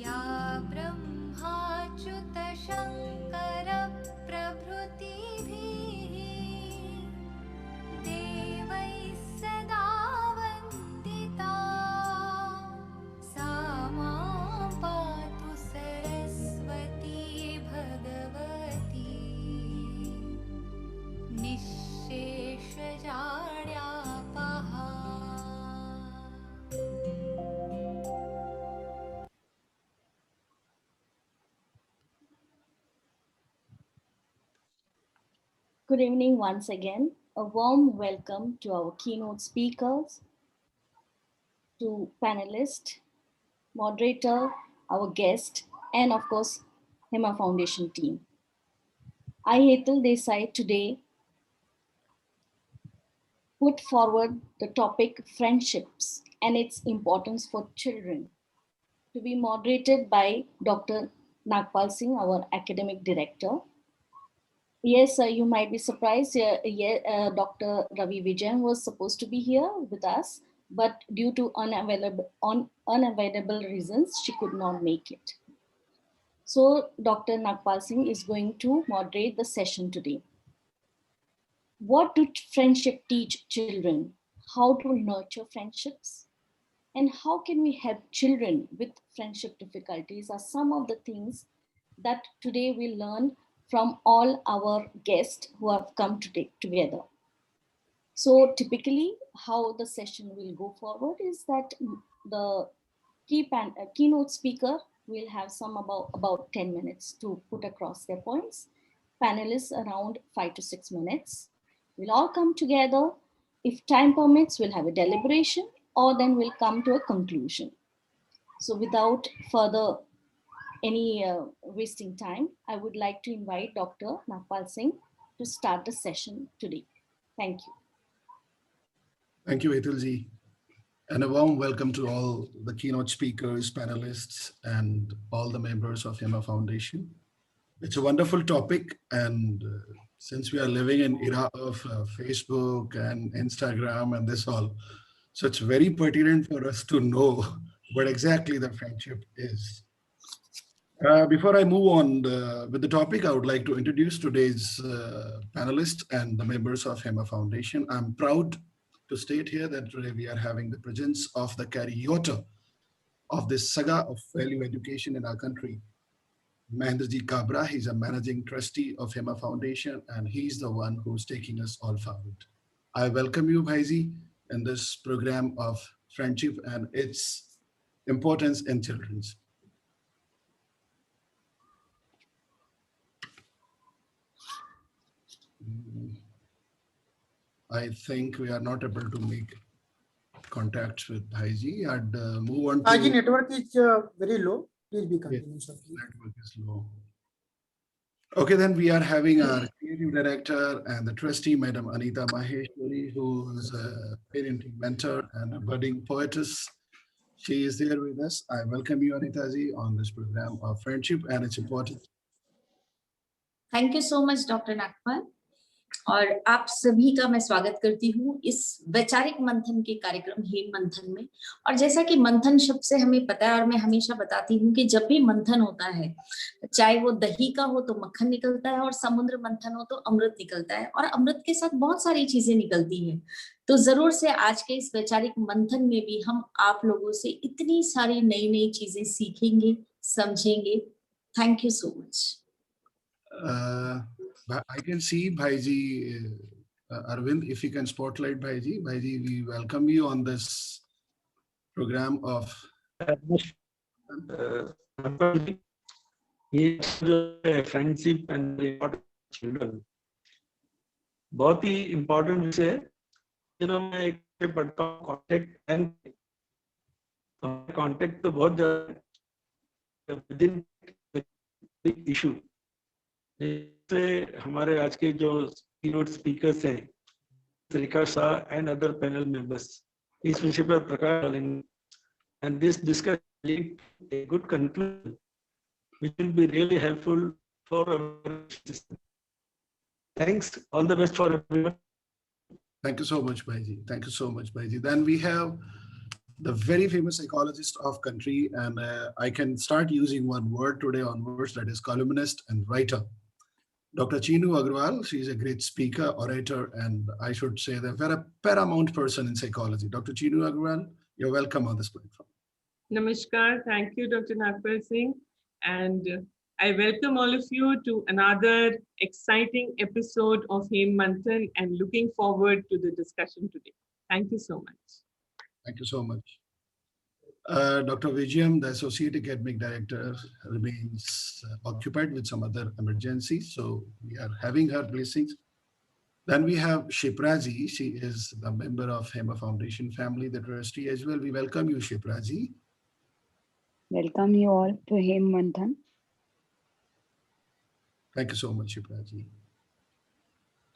या ब्रह्माच्युतशङ्करप्रभृतिभिः देवैः सदा वन्दिता सा मां पातु सरस्वती भगवती निःशेषजाड्यापहा। Good evening once again. A warm welcome to our keynote speakers, to panelists, moderator, our guest, and of course, HEMA Foundation team. I, Hetal Desai, today put forward the topic friendships and its importance for children, to be moderated by Dr. Nagpal Singh, our academic director. Yes, you might be surprised. Dr. Ravi Vijayan was supposed to be here with us, but due to unavailable reasons, she could not make it. So Dr. Nagpal Singh is going to moderate the session today. What do friendship teach children? How to nurture friendships? And how can we help children with friendship difficulties are some of the things that today we learn from all our guests who have come today together. So typically how the session will go forward is that the keynote speaker will have some about 10 minutes to put across their points. Panelists around 5 to 6 minutes. We'll all come together. If time permits, we'll have a deliberation or then we'll come to a conclusion. So without further any wasting time, I would like to invite Dr. Nagpal Singh to start the session today. Thank you. Thank you, Hetalji. And a warm welcome to all the keynote speakers, panelists, and all the members of HEMA Foundation. It's a wonderful topic. And since we are living in era of Facebook and Instagram and this all, so it's very pertinent for us to know what exactly the friendship is. Before I move on with the topic, I would like to introduce today's panelists and the members of HEMA Foundation. I'm proud to state here that today we are having the presence of the carrier of this saga of value education in our country. Mahendraji Kabra, he's a managing trustee of HEMA Foundation, and he's the one who's taking us all forward. I welcome you, Bhaiji, in this program of friendship and its importance in children's. I think we are not able to make contacts with Bhaiji. I'd move on to... Bhaiji, network is very low. Please be continuous. Network is low. Okay, then we are having our creative director and the trustee, Madam Anita Maheshwari, who is a parenting mentor and a budding poetess. She is there with us. I welcome you, Anitaji, on this program of friendship and its importance. Thank you so much doctor Nagpal और आप सभी का मैं स्वागत करती हूँ इस वैचारिक मंथन के कार्यक्रम हेम मंथन में। और जैसा कि मंथन शब्द से हमें पता है और मैं हमेशा बताती हूँ कि जब भी मंथन होता है, चाहे वो दही का हो तो मक्खन निकलता है और समुद्र मंथन हो तो अमृत निकलता है और अमृत के साथ बहुत सारी चीजें निकलती हैं। तो जरूर से आज के इस वैचारिक मंथन में भी हम आप लोगों से इतनी सारी नई नई चीजें सीखेंगे, समझेंगे। Thank you so much. I can see Bhaiji, Arvind, if you can spotlight Bhaiji. Bhaiji, we welcome you on this program of... friendship and children. बहुत ही important विषय है। मैं एक पढ़ता हूँ contact तो बहुत ज़्यादा within big issue। हमारे आज के जो keynote speakers हैं, Sarika Shah and other panel members, इस विषय पर प्रकाश डालेंगे, and this discussion lead a good conclusion, which will be really helpful for our system. Thanks. All the best for everyone. Thank you so much, Baiji. Thank you so much, Baiji. Then we have the very famous psychologist of country, and I can start using one word today onwards, that is columnist and writer. Dr. Chinu Agrawal, she is a great speaker, orator, and I should say the very paramount person in psychology. Dr. Chinu Agrawal, you're welcome on this platform. Namaskar. Thank you, Dr. Nagpal Singh. And I welcome all of you to another exciting episode of Hem Manthan and looking forward to the discussion today. Thank you so much. Thank you so much. Dr. Vijayam, the Associate Academic Director, remains occupied with some other emergencies, so we are having her blessings. Then we have Shipraji. She is the member of Hema Foundation family, the trustee as well. We welcome you, Shipraji. Welcome you all to Hem Manthan. Thank you so much, Shipraji.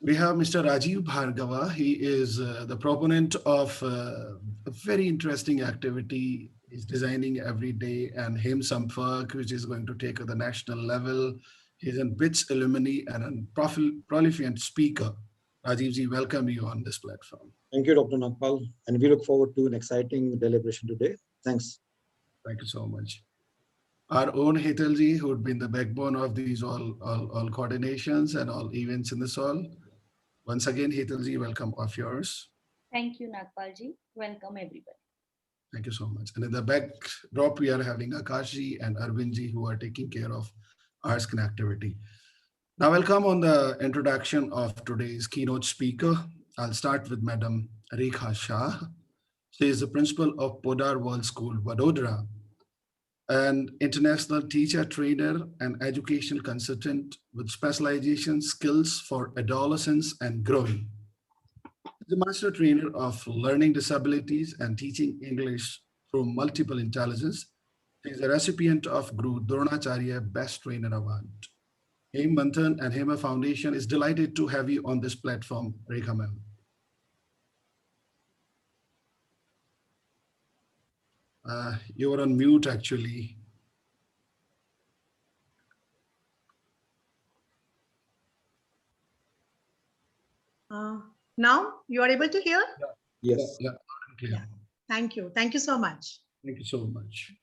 We have Mr. Rajiv Bhargava. He is the proponent of a very interesting activity. He's designing every day, and Hem Sampark, which is going to take at the national level. He's a BITS alumni and a prolific speaker. Rajivji, welcome you on this platform. Thank you, Dr. Nagpal, and we look forward to an exciting deliberation today. Thanks. Thank you so much. Our own Hetalji, who would be the backbone of these all coordinations and all events in this all. Once again, Hetalji, welcome of yours. Thank you, Nagpalji. Welcome, everybody. Thank you so much. And in the backdrop, we are having Akashji and Arvindji, who are taking care of arts connectivity. Now, welcome on the introduction of today's keynote speaker. I'll start with Madam Rekha Shah. She is the principal of Podar World School, Vadodara, an international teacher, trainer, and educational consultant with specialization skills for adolescence and growing. The master trainer of learning disabilities and teaching English through multiple intelligence. She is a recipient of Guru Dronacharya Best Trainer Award. Hem Manthan and Hema Foundation is delighted to have you on this platform, Rekha ma'am. You were on mute, actually. Now you are able to hear? Yes. Yeah. Yeah. Thank you. Thank you so much. Thank you so much.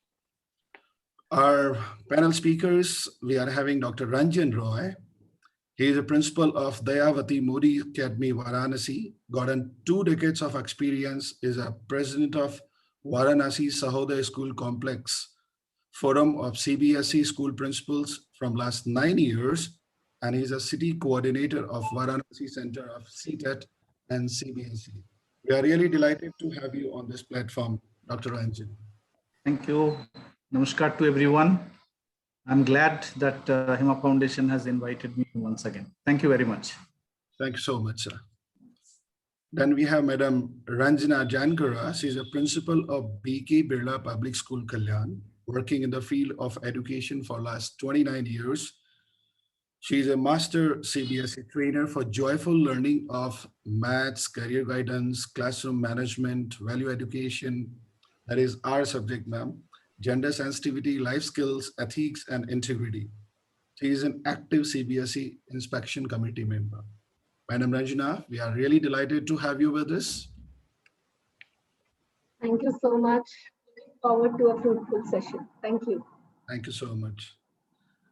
Our panel speakers, we are having Dr. Ranjan Roy. He is a principal of Dayavati Modi Academy, Varanasi, gotten 2 decades of experience, is a president of Varanasi Sahoday School Complex, Forum of CBSE School Principals from last 9 years, and he's a city coordinator of Varanasi Center of CTET and CBSE. We are really delighted to have you on this platform, Dr. Ranjan. Thank you. Namaskar to everyone. I'm glad that Hema Foundation has invited me once again. Thank you very much. Thank you so much, sir. Then we have Madam Ranjana Jankara. She is a principal of BK Birla Public School, Kalyan, working in the field of education for last 29 years. She is a master CBSE trainer for joyful learning of maths, career guidance, classroom management, value education. That is our subject, ma'am. Gender sensitivity, life skills, ethics, and integrity. She is an active CBSE inspection committee member. Madam Ranjana, we are really delighted to have you with us. Thank you so much. Looking forward to a fruitful session. Thank you. Thank you so much.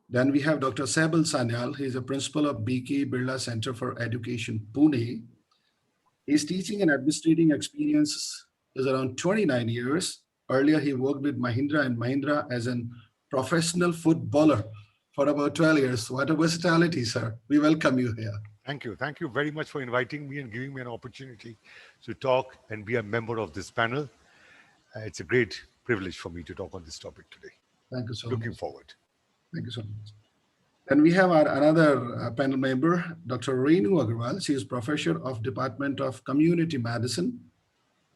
Then we have Dr. Saibal Sanyal. He is a principal of BK Birla Center for Education, Pune. His teaching and administrating experience is around 29 years. Earlier, he worked with Mahindra and Mahindra as a professional footballer for about 12 years. What a versatility, sir. We welcome you here. Thank you. Thank you very much for inviting me and giving me an opportunity to talk and be a member of this panel. It's a great privilege for me to talk on this topic today. Thank you so much. Looking forward. Thank you so much. Then we have our another panel member, Dr. Renu Agarwal. She is professor of Department of Community Medicine,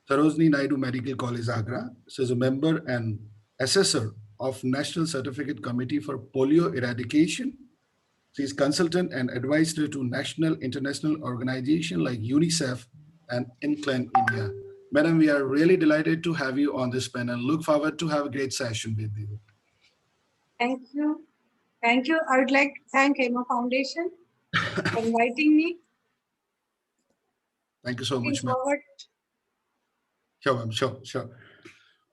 Sarojini Naidu Medical College, Agra. She is a member and assessor of National Certificate Committee for Polio Eradication. She is consultant and advisor to national international organizations like UNICEF and Incline India. Madam, we are really delighted to have you on this panel. Look forward to have a great session with you. Thank you. Thank you. I would like to thank Hema Foundation for inviting me. Thank you so Looking much, ma'am. forward. Sure, ma'am. Sure.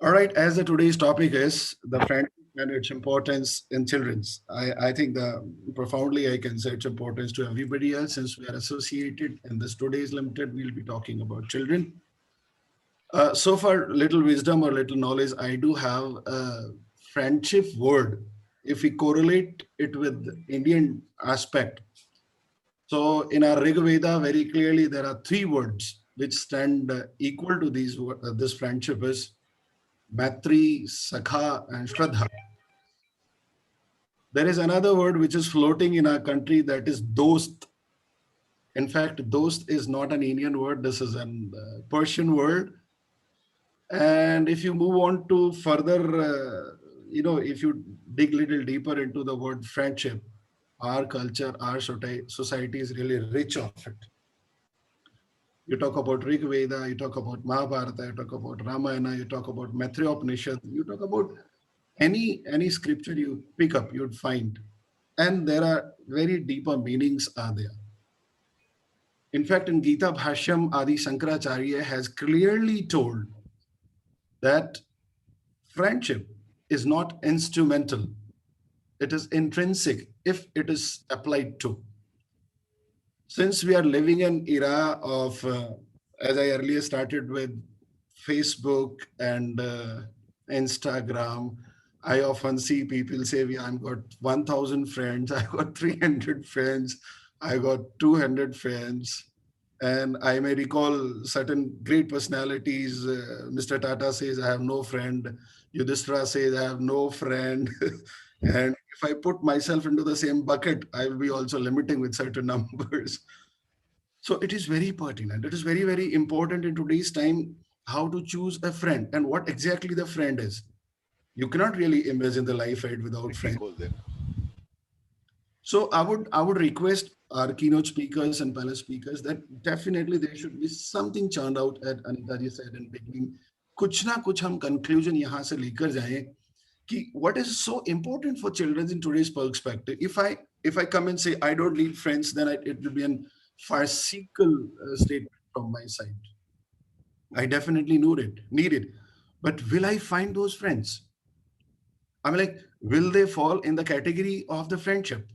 All right. As the today's topic is the friendship and its importance in children's, I think the profoundly I can say its importance to everybody else since we are associated in this today's limited. We'll be talking about children. So far, little wisdom or little knowledge, I do have a friendship word. If we correlate it with the Indian aspect, so in our Rig Veda, very clearly there are three words which stand equal to this friendship is Matri, Sakha, and Shraddha. There is another word which is floating in our country that is Dost. In fact, Dost is not an Indian word. This is an Persian word. And if you move on to further, if you dig a little deeper into the word friendship, our culture, our society is really rich of it. You talk about Rig Veda, you talk about Mahabharata, you talk about Ramayana, you talk about Mathri-Upanishad, you talk about any scripture you pick up, you'd find. And there are very deeper meanings are there. In fact, in Gita Bhashyam, Adi Shankaracharya has clearly told that friendship is not instrumental. It is intrinsic if it is applied to. Since we are living in era of, as I earlier started with Facebook and Instagram, I often see people say, I've got 1,000 friends, I got 300 friends, I got 200 friends. And I may recall certain great personalities. Mr. Tata says, I have no friend. Yudhishthira says, I have no friend. And if I put myself into the same bucket, I will be also limiting with certain numbers. So it is very pertinent. It is very, very important in today's time how to choose a friend and what exactly the friend is. You cannot really imagine the life right without friends. So I would request our keynote speakers and panel speakers that definitely there should be something churned out, as Anita ji said in beginning. कुछ ना कुछ हम conclusion यहाँ से लेकर जाएं कि what is so important for children in today's perspective. If I come and say I don't need friends, then it will be an farcical statement from my side. I definitely need it, but will I find those friends? I mean, like, will they fall in the category of the friendship?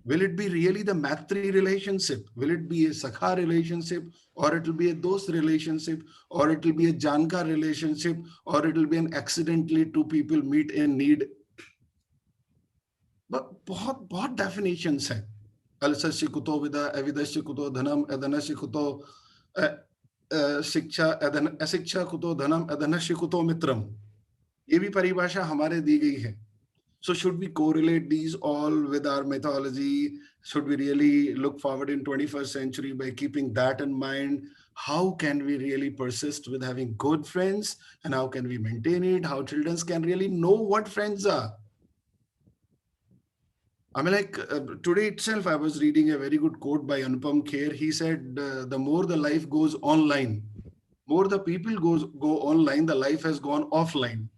Will it be really the Matri relationship? Will it be a Sakha relationship? Or it will be a Dost relationship? Or it will be a Janka relationship? Or it will be an accidentally two people meet in need? But बहुत definitions हैं. Alsasya kuto vida, avidasya kuto dhanam, adanasya kuto शिक्षा अशिक्षा कुतो धनम अधनस्य कुतो मित्रम. ये भी परिभाषा हमारे दी गई है. So should we correlate these all with our mythology? Should we really look forward in 21st century by keeping that in mind? How can we really persist with having good friends? And how can we maintain it? How children can really know what friends are? I mean, like today itself, I was reading a very good quote by Anupam Kher. He said, the more the life goes online, more the people go online, the life has gone offline.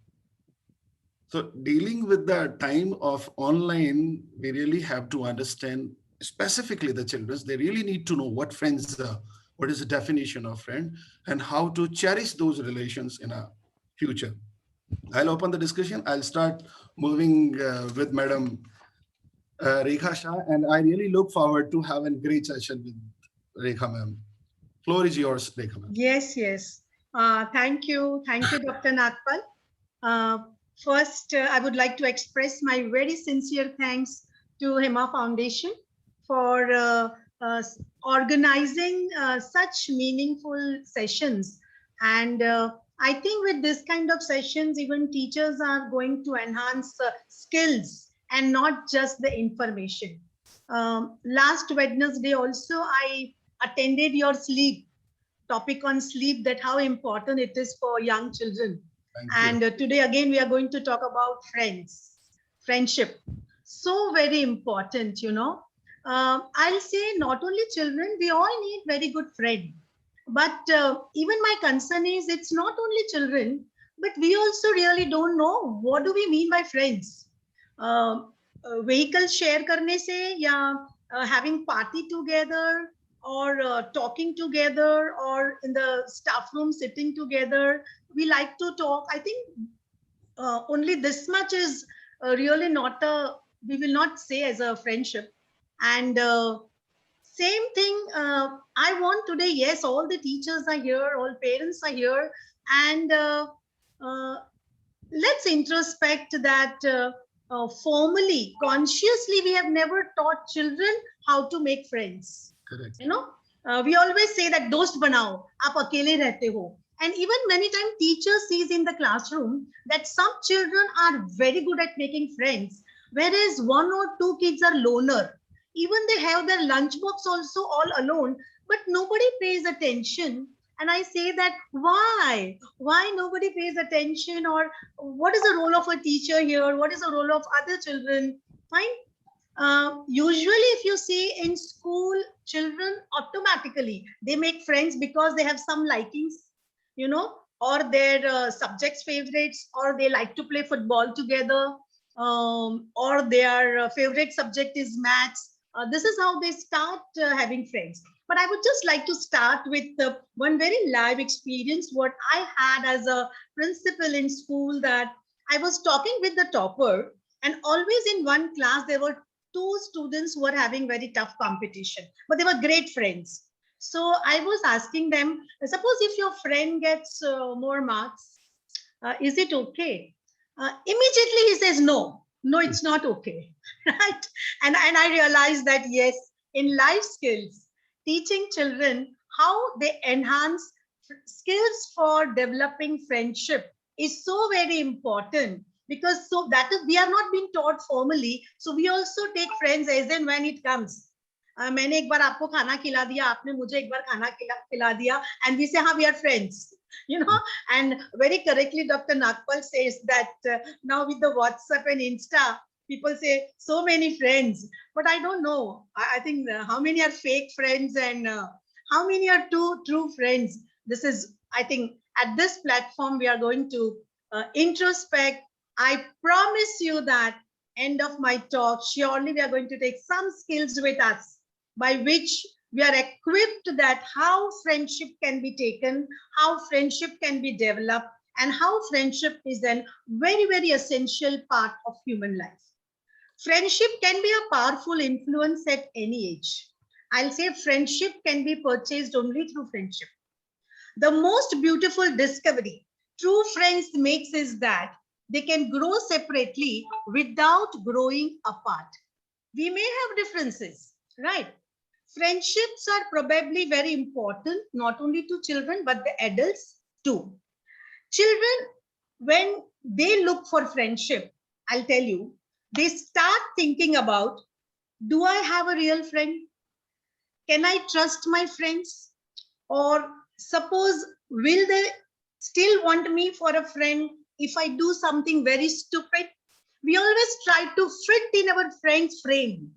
So dealing with the time of online, we really have to understand, specifically the children, they really need to know what friends are, what is the definition of friend, and how to cherish those relations in our future. I'll open the discussion. I'll start moving with Madam Rekha Shah, and I really look forward to having a great session with Rekha ma'am. Floor is yours, Rekha ma'am. Yes. Thank you, Dr. Nagpal. First, I would like to express my very sincere thanks to HEMA Foundation for organizing such meaningful sessions. And I think with this kind of sessions, even teachers are going to enhance skills and not just the information. Last Wednesday also, I attended your topic on sleep, that how important it is for young children. And today again, we are going to talk about friendship. So very important, I'll say not only children, we all need very good friends. But even my concern is it's not only children, but we also really don't know what do we mean by friends. Vehicle share karne se, ya having party together, or talking together, or in the staff room sitting together. We like to talk. I think only this much is really not a, we will not say as a friendship. And same thing, I want today, yes, all the teachers are here, all parents are here, and uh, let's introspect that formally, consciously, we have never taught children how to make friends. Correct. You know, we always say that dost banao, aap akele rehte ho. And even many times teacher sees in the classroom that some children are very good at making friends, whereas one or two kids are loner. Even they have their lunchbox also all alone, but nobody pays attention. And I say that why nobody pays attention, or what is the role of a teacher here? What is the role of other children? Fine. Usually, if you see in school, children automatically they make friends because they have some likings, you know, or their subjects favorites, or they like to play football together, or their favorite subject is maths. This is how they start having friends. But I would just like to start with one very live experience what I had as a principal in school, that I was talking with the topper, and always in one class there were two students who were having very tough competition, but they were great friends. So I was asking them, suppose if your friend gets more marks, is it okay? Immediately he says, no, it's not okay, right? And I realized that, yes, in life skills, teaching children how they enhance skills for developing friendship is so very important, because so that is, we are not being taught formally, so we also take friends as and when it comes. मैंने एक बार आपको खाना खिला दिया, आपने मुझे एक बार खाना खिला दिया, and we say, हाँ, we are friends, you know. And very correctly Dr. Nagpal says that now with the WhatsApp and Insta, people say so many friends, but I don't know. I think how many are fake friends, and how many are true friends. This is, I think, at this platform we are going to introspect. I promise you that end of my talk, surely we are going to take some skills with us by which we are equipped that how friendship can be taken, how friendship can be developed, and how friendship is a very, very essential part of human life. Friendship can be a powerful influence at any age. I'll say friendship can be purchased only through friendship. The most beautiful discovery true friends makes is that they can grow separately without growing apart. We may have differences, right? Friendships are probably very important, not only to children, but the adults too. Children, when they look for friendship, I'll tell you, they start thinking about, do I have a real friend? Can I trust my friends? Or suppose, will they still want me for a friend if I do something very stupid? We always try to fit in our friend's frame.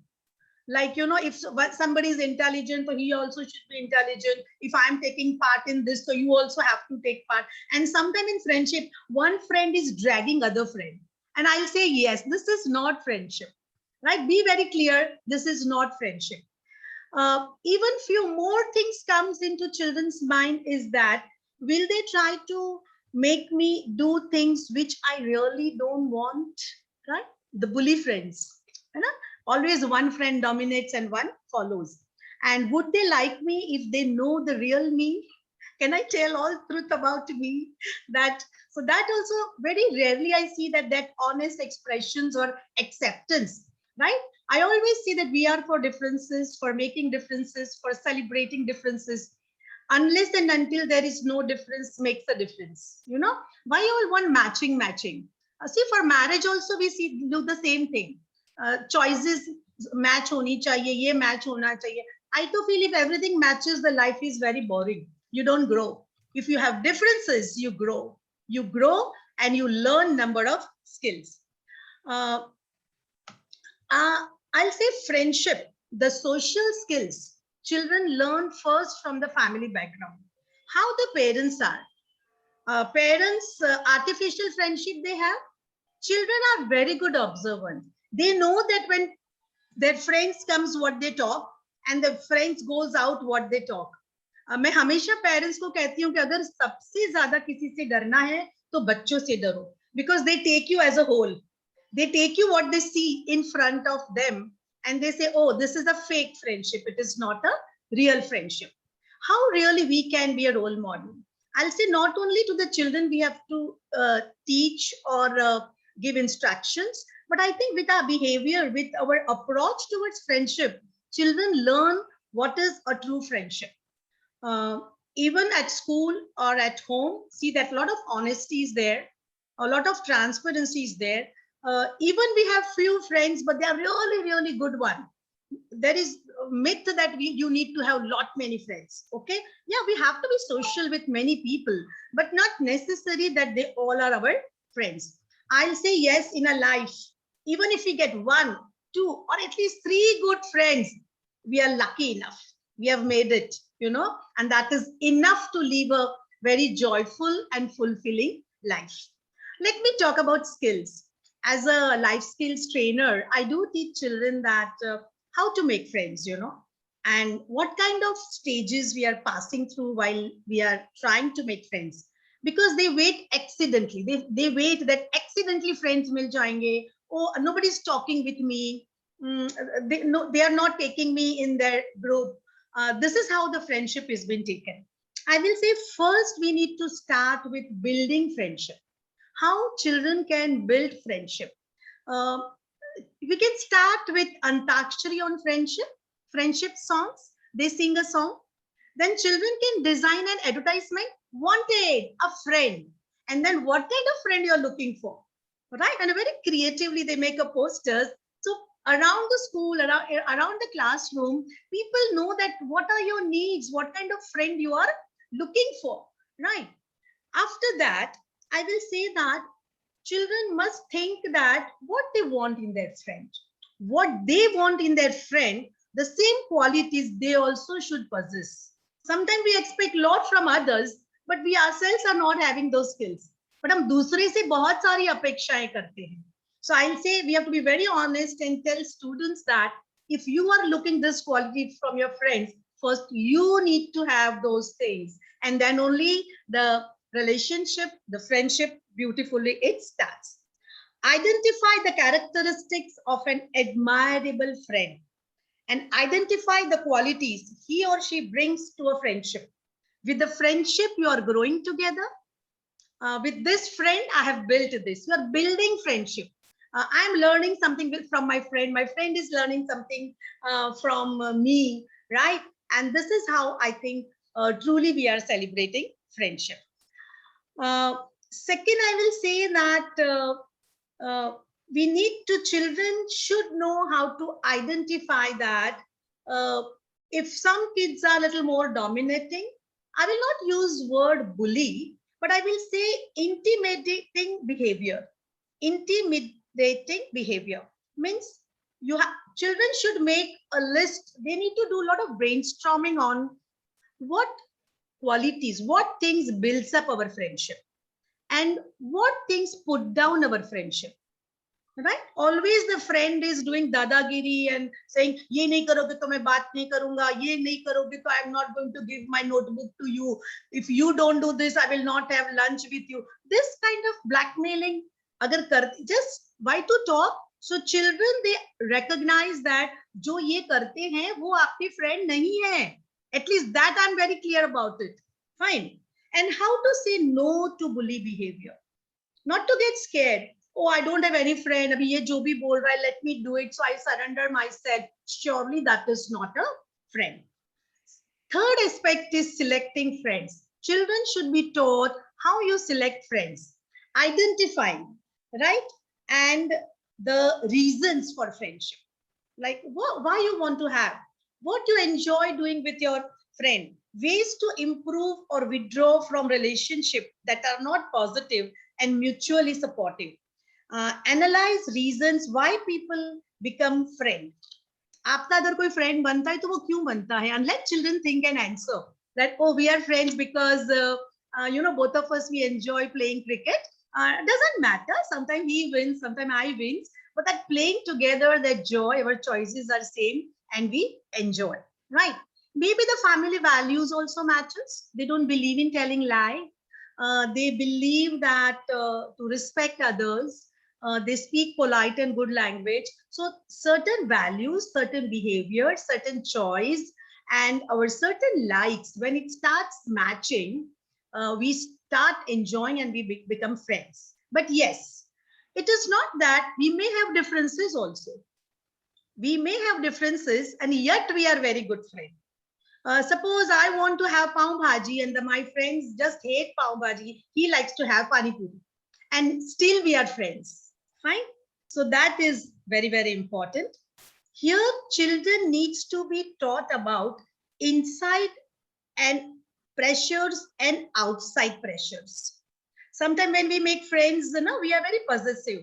Like, you know, if somebody is intelligent, so he also should be intelligent. If I'm taking part in this, so you also have to take part. And sometimes in friendship, one friend is dragging other friend. And I'll say, yes, this is not friendship, right? Be very clear, this is not friendship. Even few more things comes into children's mind is that, will they try to make me do things which I really don't want, right? The bully friends, you know? Always one friend dominates and one follows. And would they like me if they know the real me? Can I tell all truth about me? That, so that also very rarely I see that honest expressions or acceptance, right? I always see that we are for differences, for making differences, for celebrating differences. Unless and until there is no difference makes a difference, you know. Why all want matching? See, for marriage also we see do the same thing. Choices match honi chahiye, ye match hona chahiye. I to feel if everything matches, the life is very boring. You don't grow. If you have differences, you grow. You grow and you learn number of skills. I'll say friendship, the social skills children learn first from the family background. How the parents are. Parents, artificial friendship they have. Children are very good observant. They know that when their friends comes, what they talk, and the friends goes out what they talk. मैं हमेशा parents को कहती हूँ कि अगर सबसे ज्यादा किसी से डरना है तो बच्चों से डरो, because they take you as a whole. They take you what they see in front of them and they say, oh, this is a fake friendship, it is not a real friendship. How really we can be a role model? I'll say not only to the children we have to teach or give instructions, but I think with our behavior, with our approach towards friendship, children learn what is a true friendship. Even at school or at home, see that a lot of honesty is there, a lot of transparency is there. Even we have few friends, but they are really, really good one. There is a myth that you need to have lot many friends. Okay, yeah, we have to be social with many people, but not necessary that they all are our friends. I'll say yes, in a life, even if we get 1, 2, or at least 3 good friends, we are lucky enough. We have made it, you know, and that is enough to live a very joyful and fulfilling life. Let me talk about skills. As a life skills trainer, I do teach children that how to make friends, you know, and what kind of stages we are passing through while we are trying to make friends. Because they wait accidentally. They wait that accidentally friends will jayenge. Oh, nobody's talking with me. They are not taking me in their group. This is how the friendship has been taken. I will say first we need to start with building friendship. How children can build friendship. We can start with Antakshari on friendship songs. They sing a song. Then children can design an advertisement, wanted a friend. And then what kind of friend you're looking for, right? And very creatively they make a posters. So around the school, around the classroom, people know that what are your needs, what kind of friend you are looking for, right? After that, I will say that children must think that what they want in their friend, what they want in their friend, the same qualities they also should possess. Sometimes we expect a lot from others, but we ourselves are not having those skills. But हम दूसरे से बहुत सारी अपेक्षाएं करते हैं. So I'll say we have to be very honest and tell students that if you are looking this quality from your friends, first you need to have those things, and then only the relationship, the friendship, beautifully it starts. Identify the characteristics of an admirable friend and identify the qualities he or she brings to a friendship. With the friendship, you are growing together. With this friend, I have built this. You are building friendship. I'm learning something from my friend. My friend is learning something from me, right? And this is how I think truly we are celebrating friendship. Second, I will say that we need to, children should know how to identify that if some kids are a little more dominating, I will not use word bully, but I will say intimidating behavior. Intimidating behavior means children should make a list. They need to do a lot of brainstorming on what qualities, what things builds up our friendship and what things put down our friendship, right? Always the friend is doing dadagiri and saying, ye nahi karoge to main baat nahi karunga, ye nahi karoge to I am not going to give my notebook to you. If you don't do this, I will not have lunch with you. This kind of blackmailing, just why to talk? So children, they recognize that jo ye karte hain, wo aapke friend nahi hai. At least that I'm very clear about it. Fine. And how to say no to bully behavior. Not to get scared. Oh, I don't have any friend. Abhi ye jo bhi bol raha hai, let me do it. So I surrender myself. Surely that is not a friend. Third aspect is selecting friends. Children should be taught how you select friends. Identifying, right? And the reasons for friendship. Like why you want to have, what you enjoy doing with your friend, ways to improve or withdraw from relationship that are not positive and mutually supportive. Analyze reasons why people become friend. आपका अगर कोई friend बनता है तो वो क्यों बनता है? And let children think and answer that, oh, we are friends because both of us, we enjoy playing cricket. Doesn't matter. Sometimes he wins, sometimes I wins. But that playing together, that joy, our choices are same and we enjoy. right? Maybe the family values also matches. They don't believe in telling lie. They believe that to respect others. They speak polite and good language. So certain values, certain behavior, certain choice, and our certain likes, when it starts matching, we start enjoying and we become friends. But yes, it is not that we may have differences also. We may have differences and yet we are very good friends. Suppose I want to have pav bhaji and my friends just hate pav bhaji. He likes to have pani puri, and still we are friends. Fine. So that is very, very important. Here, children needs to be taught about inside and pressures and outside pressures. Sometimes when we make friends, we are very possessive,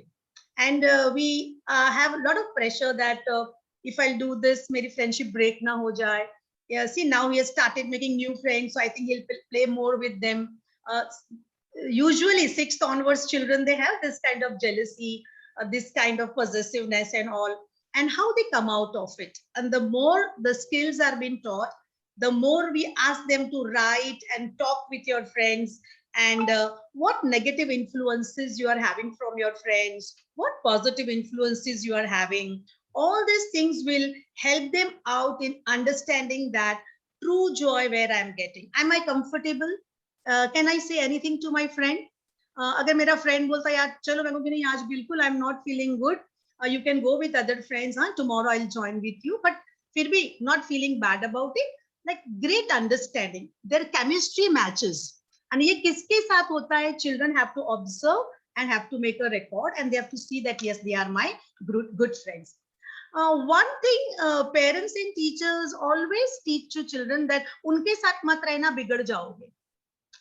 and we have a lot of pressure that if I'll do this, maybe friendship break na ho jaye. Yeah, see, now he has started making new friends, so I think he'll play more with them. Usually, sixth onwards, children, they have this kind of jealousy, this kind of possessiveness and all, and how they come out of it. And the more the skills are being taught, the more we ask them to write and talk with your friends, and what negative influences you are having from your friends, what positive influences you are having. All these things will help them out in understanding that true joy where I'm getting. Am I comfortable? Can I say anything to my friend? अगर मेरा friend बोलता है यार चलो मैं नहीं आज बिल्कुल I'm not feeling good, you can go with other friends, tomorrow I'll join with you, but फिर भी not feeling bad about it, like great understanding, their chemistry matches. And ये किसके साथ होता है? Children have to observe and have to make a record, and they have to see that yes, they are my good friends. One thing parents and teachers always teach to children that उनके साथ मत रहना बिगड़ जाओगे.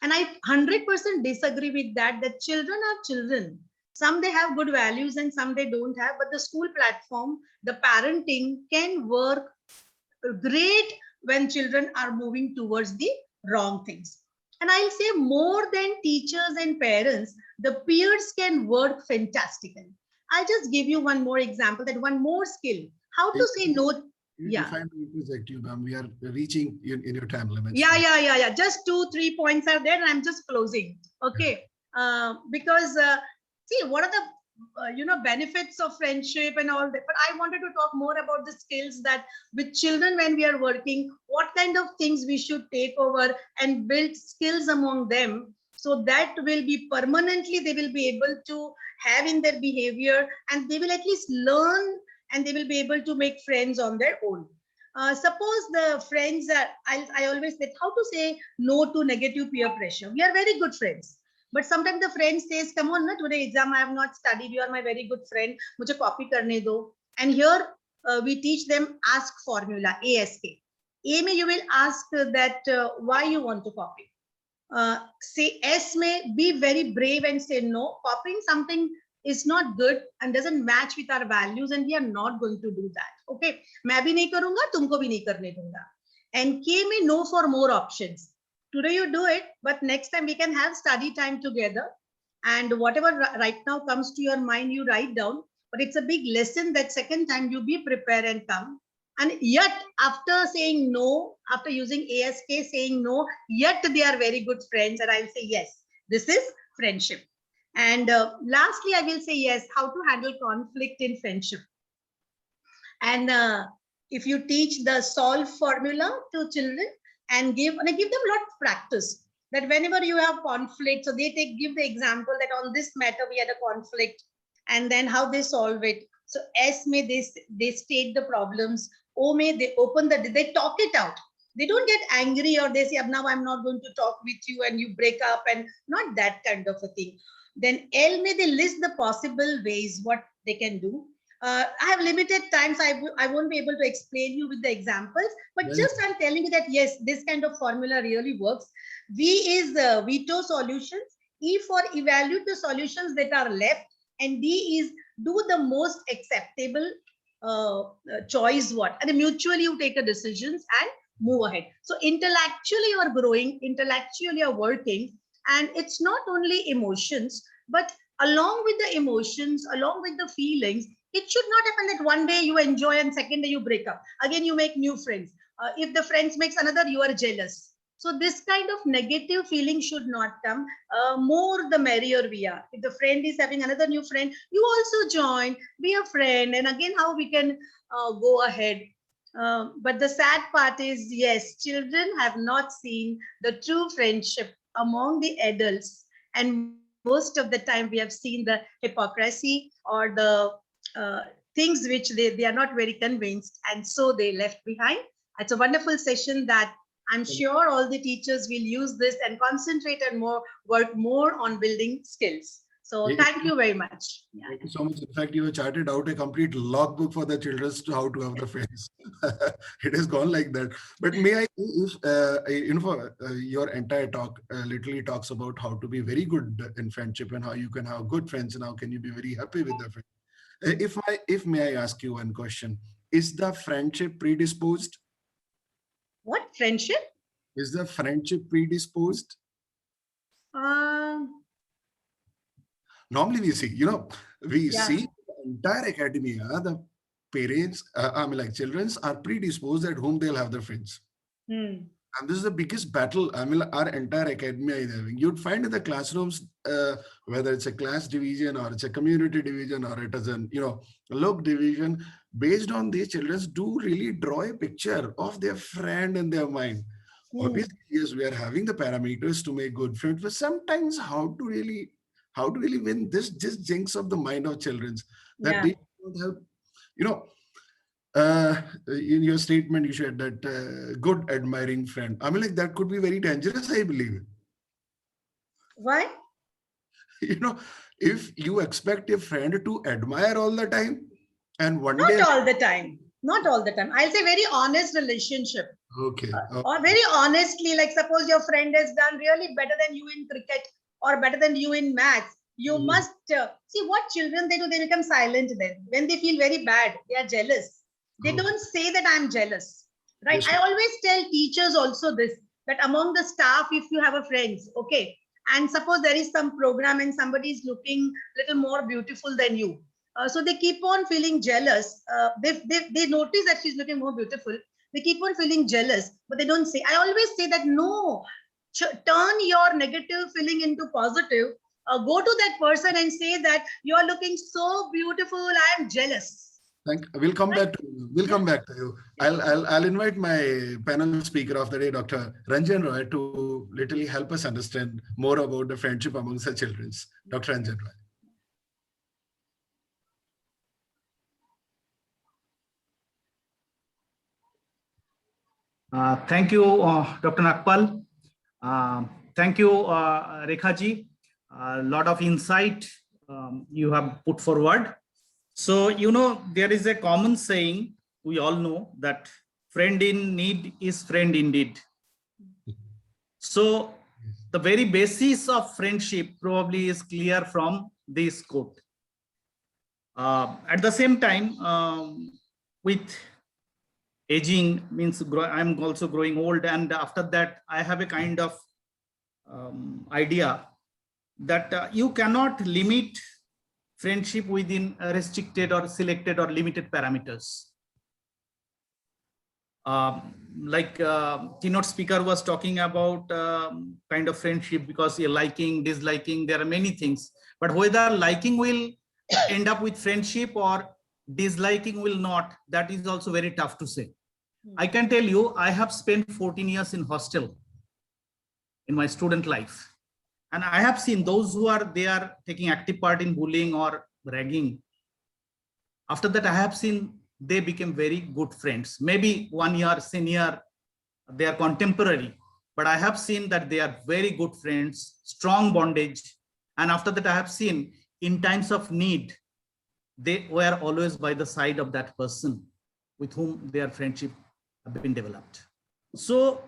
And I 100% disagree with that, that children are children. Some they have good values and some they don't have, but the school platform, the parenting can work great when children are moving towards the wrong things. And I'll say more than teachers and parents, the peers can work fantastically. I'll just give you one more example, that one more skill, how to say no. Yeah. If I may interject you, ma'am, we are reaching in your time limits. Yeah. Just 2-3 points are there, and I'm just closing. Okay. Because see, what are the benefits of friendship and all that? But I wanted to talk more about the skills that with children when we are working, what kind of things we should take over and build skills among them, so that will be permanently they will be able to have in their behavior, and they will at least learn, and they will be able to make friends on their own. Suppose the friends are, I always say how to say no to negative peer pressure. We are very good friends, but sometimes the friend says, come on, today exam I have not studied, you are my very good friend, mujhe copy karne do. And here we teach them ask formula, ASK. A may you will ask that why you want to copy. Say S may be very brave and say no, copying something is not good and doesn't match with our values, and we are not going to do that. Okay, मैं भी नहीं करूँगा, तुमको भी नहीं करने दूँगा. And K may no for more options. Today you do it, but next time we can have study time together, and whatever right now comes to your mind, you write down. But it's a big lesson that second time you be prepared and come. And yet after saying no, after using ASK saying no, yet they are very good friends, and I'll say yes, this is friendship. And lastly, I will say yes, how to handle conflict in friendship. And if you teach the solve formula to children and give them a lot of practice, that whenever you have conflict, so they give the example that on this matter we had a conflict, and then how they solve it. So S may they state the problems, O may they they talk it out. They don't get angry or they say, now I'm not going to talk with you, and you break up, and not that kind of a thing. Then L may they list the possible ways what they can do. I have limited time, so I won't be able to explain you with the examples, but just I'm telling you that yes, this kind of formula really works. V is veto solutions, E for evaluate the solutions that are left, and D is do the most acceptable choice and mutually you take a decisions and move ahead. So intellectually you are growing, intellectually you are working, and it's not only emotions, but along with the emotions, along with the feelings, it should not happen that one day you enjoy and second day you break up. Again, you make new friends. If the friends makes another, you are jealous. So this kind of negative feeling should not come. More the merrier we are. If the friend is having another new friend, you also join, be a friend, and again how we can go ahead. But the sad part is, yes, children have not seen the true friendship among the adults, and most of the time we have seen the hypocrisy or the things which they are not very convinced, and so they left behind. It's a wonderful session that I'm sure all the teachers will use this and concentrate and work more on building skills. So thank you very much. Yeah. Thank you so much. In fact, you have charted out a complete logbook for the children to how to have the friends. It has gone like that. But may I, if your entire talk literally talks about how to be very good in friendship and how you can have good friends and how can you be very happy with the friends. If may I ask you one question, is the friendship predisposed? What friendship? Is the friendship predisposed? Normally we see, we see the entire academia, the parents, like children are predisposed at whom they'll have their friends. And this is the biggest battle, our entire academia is having. You'd find in the classrooms, whether it's a class division or it's a community division or it is an, loc division, based on these children do really draw a picture of their friend in their mind. Obviously, yes, we are having the parameters to make good friends, but sometimes how to really win this just jinx of the mind of children that they don't have, in your statement you said that good admiring friend. Like that could be very dangerous, I believe. Why? If you expect a friend to admire all the time and one day... Not all the time. Not all the time. I'll say very honest relationship. Okay. Or very honestly, like suppose your friend has done really better than you in cricket or better than you in maths. You must see what children they do. They become silent then. When they feel very bad, they are jealous. They don't say that I'm jealous, right? I always tell teachers also this, that among the staff, if you have a friends, okay, and suppose there is some program and somebody is looking a little more beautiful than you. So they keep on feeling jealous. They notice that she's looking more beautiful. They keep on feeling jealous, but they don't say. I always say that no, turn your negative feeling into positive. Go to that person and say that you are looking so beautiful. I am jealous. We'll come back to you. We'll come back to you. I'll invite my panel speaker of the day, Dr. Ranjan Roy, to literally help us understand more about the friendship amongst the children. Dr. Ranjan Roy. Thank you, Dr. Nakpal. Thank you, Rekha ji. A lot of insight you have put forward. So, there is a common saying, we all know that friend in need is friend indeed. So, the very basis of friendship probably is clear from this quote. At the same time, with aging means I'm also growing old, and after that I have a kind of idea that you cannot limit friendship within restricted or selected or limited parameters. Like keynote speaker was talking about kind of friendship, because you're liking, disliking, there are many things, but whether liking will end up with friendship or disliking will not, that is also very tough to say. I can tell you, I have spent 14 years in hostel in my student life. And I have seen those who are taking active part in bullying or ragging. After that, I have seen they became very good friends. Maybe 1 year senior, they are contemporary, but I have seen that they are very good friends, strong bondage. And after that, I have seen in times of need, they were always by the side of that person with whom their friendship have been developed. So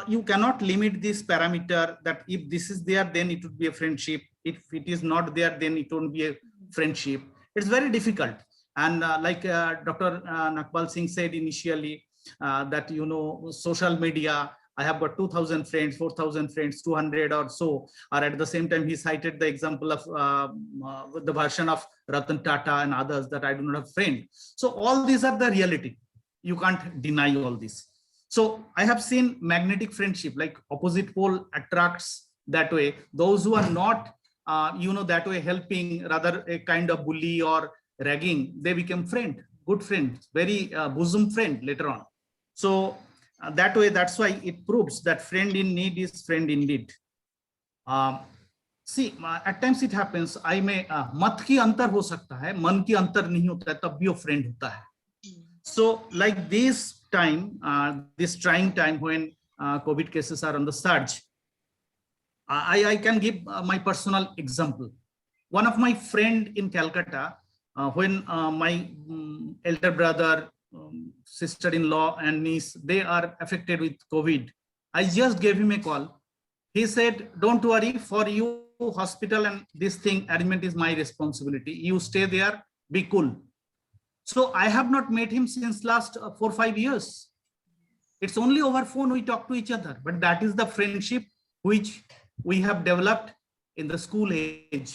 you cannot limit this parameter that if this is there, then it would be a friendship. If it is not there, then it won't be a friendship. It's very difficult. And like Dr. Nakpal Singh said initially, that, social media, I have got 2,000 friends, 4,000 friends, 200 or so. Or at the same time, he cited the example of the version of Ratan Tata and others, that I do not have friends. So all these are the reality. You can't deny all this. So I have seen magnetic friendship, like opposite pole attracts that way. Those who are not, that way helping, rather a kind of bully or ragging, they become good friend, very bosom friend later on. So that way, that's why it proves that friend in need is friend indeed. See, at times it happens, I may mat ki antar ho sakta hai, man ki antar nahi hota hai, tab bhi wo friend hota hai. So like this time, this trying time when COVID cases are on the surge, I can give my personal example. One of my friend in Calcutta, when my elder brother, sister-in-law and niece, they are affected with COVID, I just gave him a call. He said, don't worry, for you, hospital and this thing arrangement is my responsibility. You stay there, be cool. So I have not met him since last 4 or 5 years. It's only over phone we talk to each other, but that is the friendship which we have developed in the school age.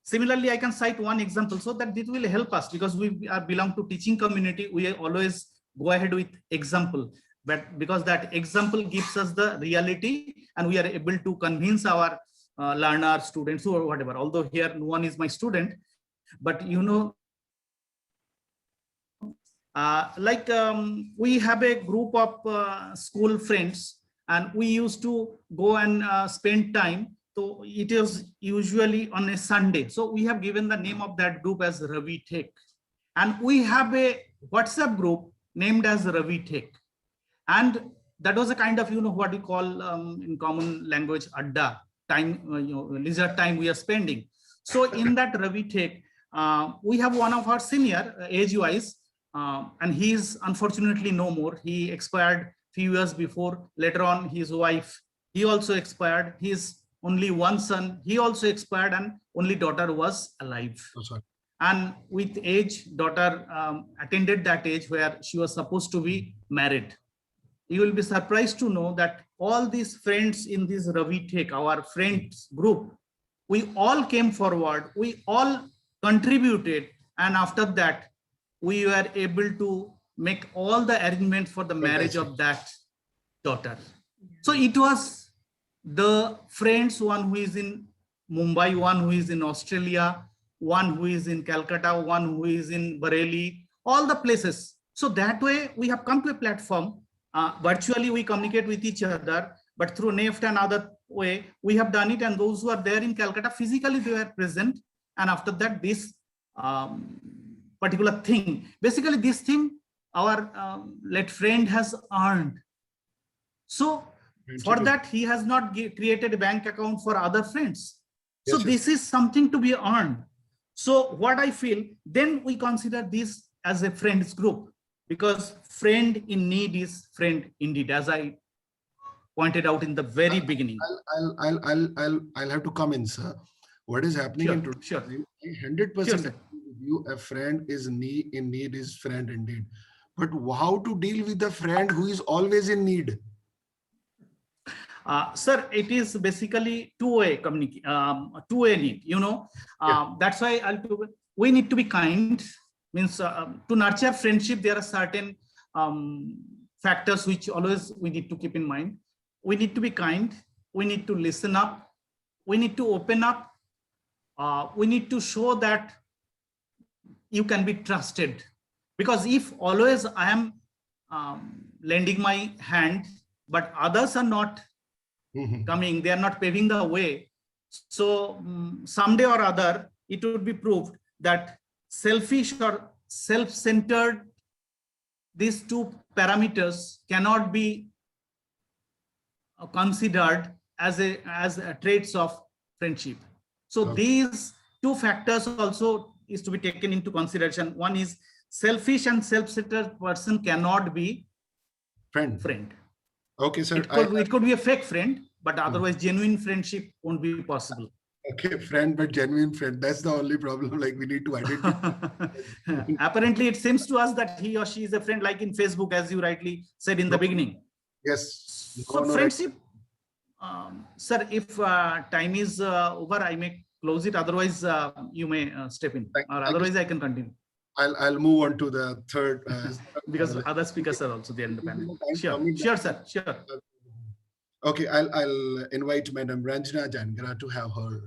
Similarly, I can cite one example so that it will help us, because we belong to teaching community. We always go ahead with example, but because that example gives us the reality and we are able to convince our learners, students, or whatever. Although here no one is my student, but we have a group of school friends, and we used to go and spend time. So it is usually on a Sunday. So we have given the name of that group as Ravi Tech. And we have a WhatsApp group named as Ravi Tech. And that was a kind of, what we call in common language, adda, time, leisure time we are spending. So in that Ravi Tech, we have one of our senior age-wise, and he is unfortunately no more. He expired few years before. Later on, his wife, he also expired. His only one son, he also expired, and only daughter was alive. Oh, and with age, daughter attended that age where she was supposed to be married. You will be surprised to know that all these friends in this Ravi Tech, our friends group, we all came forward, we all contributed, and after that, we were able to make all the arrangements for the marriage of that daughter. So it was the friends, one who is in Mumbai, one who is in Australia, one who is in Calcutta, one who is in Bareilly, all the places. So that way we have come to a platform. Virtually we communicate with each other, but through NEFT and other way we have done it. And those who are there in Calcutta, physically they were present. And after that, this particular thing, basically this thing, our late friend has earned. So for that, he has not created a bank account for other friends. So this is something to be earned. So what I feel, then we consider this as a friends group, because friend in need is friend indeed, as I pointed out in the very beginning. I'll have to come in, sir. What is happening in today? Sure. 100% you, a friend is in need is friend indeed. But how to deal with the friend who is always in need? Sir, it is basically two-way two-way need, that's why we need to be kind. Means to nurture friendship, there are certain factors which always we need to keep in mind. We need to be kind, we need to listen up, we need to open up, we need to show that you can be trusted. Because if always I am lending my hand, but others are not coming, they are not paving the way. So someday or other, it would be proved that selfish or self-centered, these two parameters cannot be considered as a traits of friendship. So these two factors also is to be taken into consideration. One is selfish and self-centered person cannot be friend. Okay, sir. It could be a fake friend, but otherwise genuine friendship won't be possible. Okay, friend, but genuine friend. That's the only problem. Like, we need to identify. Apparently, it seems to us that he or she is a friend, like in Facebook, as you rightly said in the beginning. Yes. So friendship, sir, if time is over, I may close it. Otherwise, you may step in. Or otherwise, I can continue. I'll move on to the third. Because other speakers are also there in the panel. Sure, sir. Sure. Okay, I'll invite Madam Ranjana Jangara to have her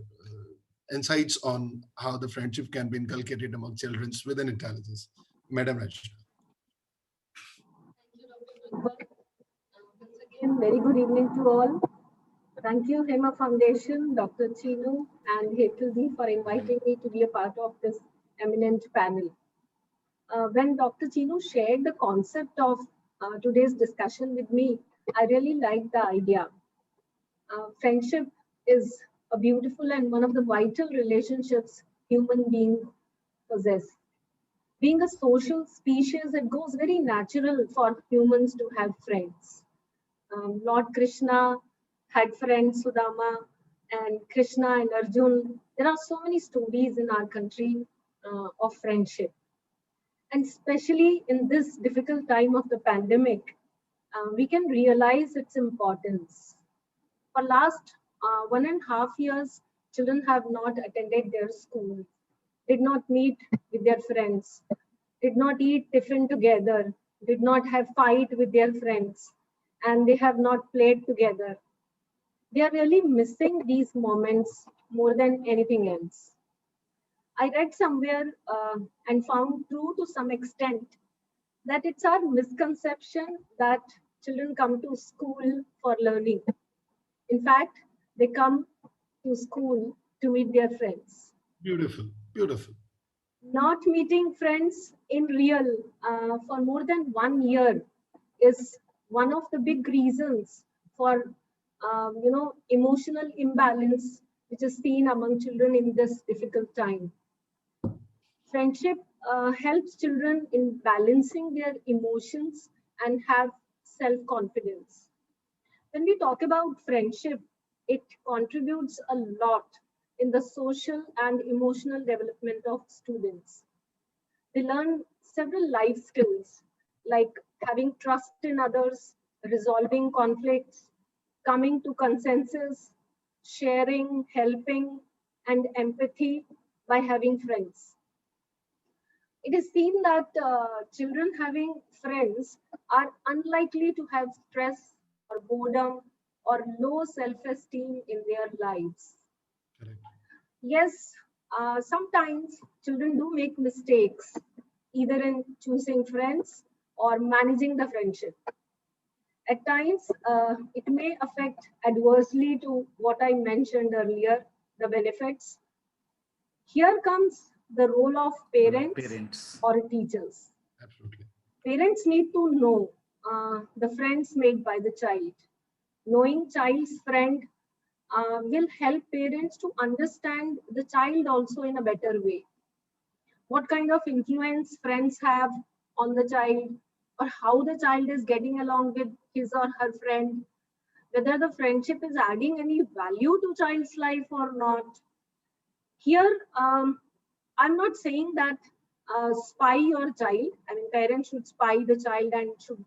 insights on how the friendship can be inculcated among children within intelligence. Madam Ranjana. Once again, very good evening to all. Thank you, HEMA Foundation, Dr. Chinu, and Hetalji for inviting me to be a part of this eminent panel. When Dr. Chinu shared the concept of today's discussion with me, I really liked the idea. Friendship is a beautiful and one of the vital relationships human beings possess. Being a social species, it goes very natural for humans to have friends. Lord Krishna had friends, Sudama, and Krishna and Arjun. There are so many stories in our country of friendship. And especially in this difficult time of the pandemic, we can realize its importance. For last 1.5 years, children have not attended their school, did not meet with their friends, did not eat tiffin together, did not have fight with their friends, and they have not played together. They are really missing these moments more than anything else. I read somewhere and found true to some extent that it's our misconception that children come to school for learning. In fact, they come to school to meet their friends. Beautiful, beautiful. Not meeting friends in real for more than 1 year is one of the big reasons for emotional imbalance which is seen among children in this difficult time. Friendship helps children in balancing their emotions and have self-confidence. When we talk about friendship, it contributes a lot in the social and emotional development of students. They learn several life skills like having trust in others, resolving conflicts, coming to consensus, sharing, helping, and empathy by having friends. It is seen that children having friends are unlikely to have stress or boredom or low self-esteem in their lives. Correct. Yes, sometimes children do make mistakes, either in choosing friends or managing the friendship. At times, it may affect adversely to what I mentioned earlier, the benefits. Here comes the role of parents. Or teachers. Absolutely. Parents need to know the friends made by the child. Knowing child's friend will help parents to understand the child also in a better way. What kind of influence friends have on the child, or how the child is getting along with his or her friend, whether the friendship is adding any value to child's life or not. Here, I'm not saying that spy your child. I mean, parents should spy the child and should,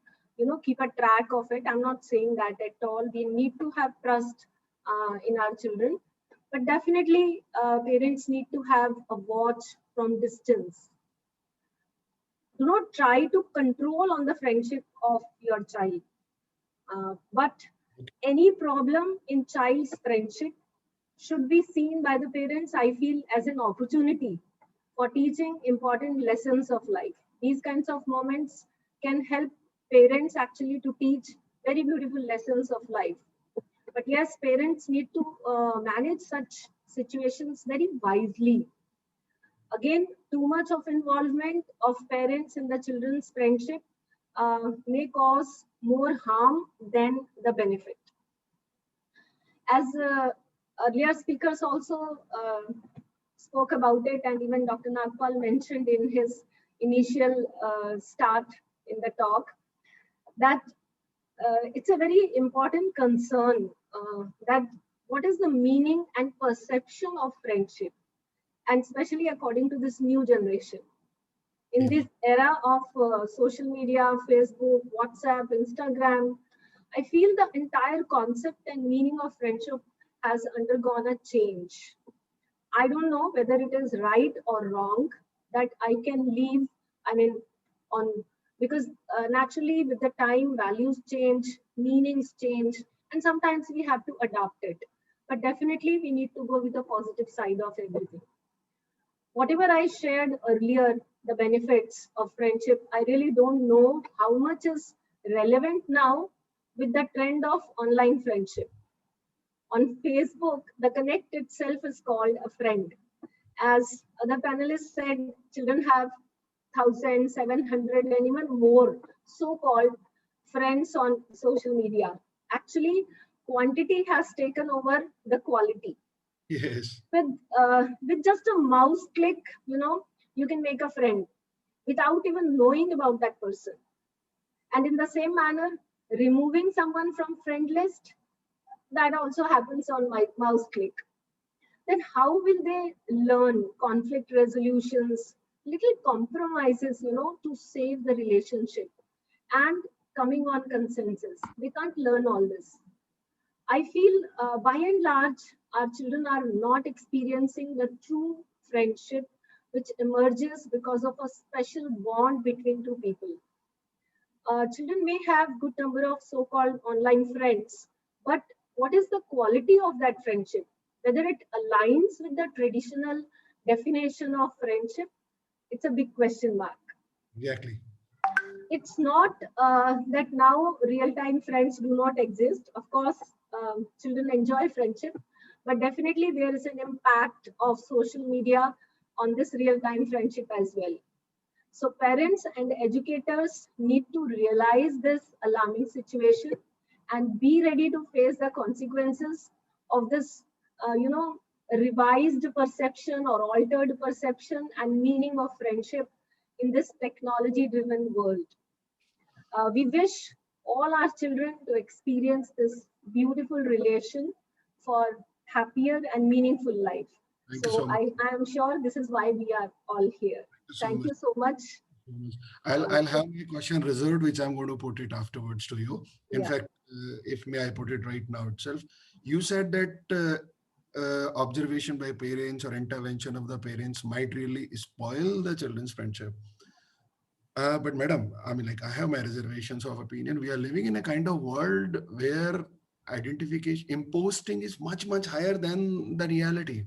keep a track of it. I'm not saying that at all. We need to have trust in our children, but definitely parents need to have a watch from distance. Do not try to control on the friendship of your child, but any problem in child's friendship should be seen by the parents, I feel, as an opportunity for teaching important lessons of life. These kinds of moments can help parents actually to teach very beautiful lessons of life. But yes, parents need to manage such situations very wisely. Again, too much of involvement of parents in the children's friendship may cause more harm than the benefit. As earlier speakers also spoke about it, and even Dr. Nagpal mentioned in his initial start in the talk, that it's a very important concern that what is the meaning and perception of friendship, and especially according to this new generation. In this era of social media, Facebook, WhatsApp, Instagram, I feel the entire concept and meaning of friendship has undergone a change. I don't know whether it is right or wrong, that I can leave, I mean, on, because naturally with the time, values change, meanings change, and sometimes we have to adapt it. But definitely we need to go with the positive side of everything. Whatever I shared earlier, the benefits of friendship, I really don't know how much is relevant now with the trend of online friendship. On Facebook, the connect itself is called a friend. As other panelists said, children have 1,700 and even more so-called friends on social media. Actually, quantity has taken over the quality. Yes. With just a mouse click, you can make a friend without even knowing about that person. And in the same manner, removing someone from friend list, that also happens on my mouse click. Then how will they learn conflict resolutions, little compromises, to save the relationship and coming on consensus? They can't learn all this. I feel by and large, our children are not experiencing the true friendship which emerges because of a special bond between two people. Children may have good number of so-called online friends, but what is the quality of that friendship? Whether it aligns with the traditional definition of friendship, it's a big question mark. Exactly. It's not that now real-time friends do not exist. Of course, children enjoy friendship, but definitely there is an impact of social media on this real-time friendship as well. So parents and educators need to realize this alarming situation and be ready to face the consequences of this, revised perception or altered perception and meaning of friendship in this technology-driven world. We wish all our children to experience this beautiful relation for happier and meaningful life. Thank you so much. I am sure this is why we are all here. Thank you so much. I'll have my question reserved, which I'm going to put it afterwards to you. In fact, if may I put it right now itself, you said that observation by parents or intervention of the parents might really spoil the children's friendship. But madam, I mean, like I have my reservations of opinion. We are living in a kind of world where identification, imposting is much, much higher than the reality.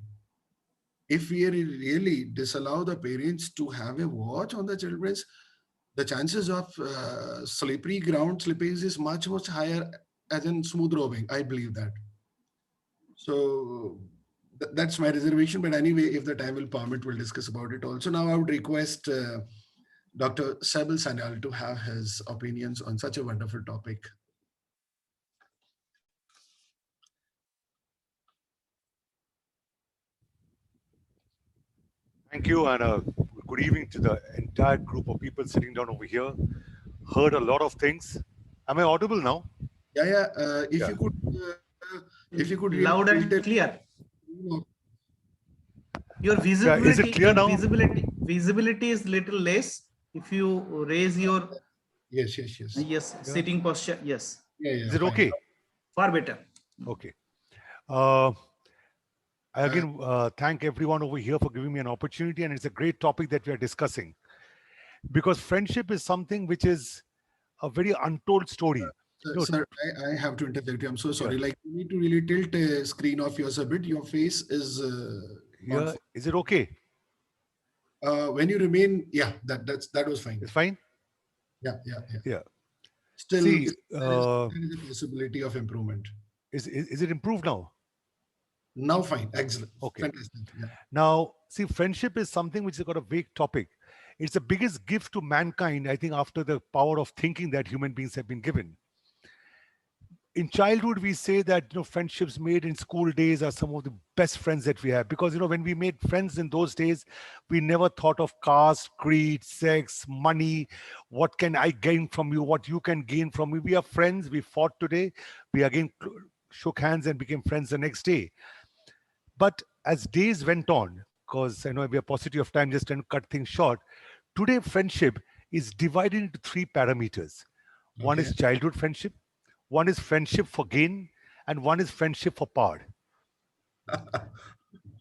If we really disallow the parents to have a watch on the children's, the chances of slippery ground slippage is much, much higher as in smooth roving. I believe that. So that's my reservation. But anyway, if the time will permit, we'll discuss about it also. Now I would request Dr. Sabil Sanyal to have his opinions on such a wonderful topic. Thank you, and good evening to the entire group of people sitting down over here. Heard a lot of things. Am I audible now? Yeah. If you could really loud and clear. Your visibility, is it clear now? Visibility is little less. If you raise your yes, sitting posture, yes. Is it okay? Far better. Okay. I again thank everyone over here for giving me an opportunity, and it's a great topic that we are discussing, because friendship is something which is a very untold story. Sir, I have to interject you. I'm so sorry. Like, you need to really tilt a screen of yours a bit. Your face is Is it okay? When you remain, that was fine. It's fine. Yeah. Still, see, there is a possibility of improvement. Is it improved now? Now fine. Excellent. Okay. Fantastic. Yeah. Now, see, friendship is something which has got a vague topic. It's the biggest gift to mankind, I think, after the power of thinking that human beings have been given. In childhood, we say that friendships made in school days are some of the best friends that we have, because when we made friends in those days, we never thought of caste, creed, sex, money. What can I gain from you? What you can gain from me? We are friends. We fought today. We again shook hands and became friends the next day. But as days went on, because I know we have paucity of time, just trying to cut things short, today friendship is divided into 3 parameters. One is childhood friendship, one is friendship for gain, and one is friendship for power.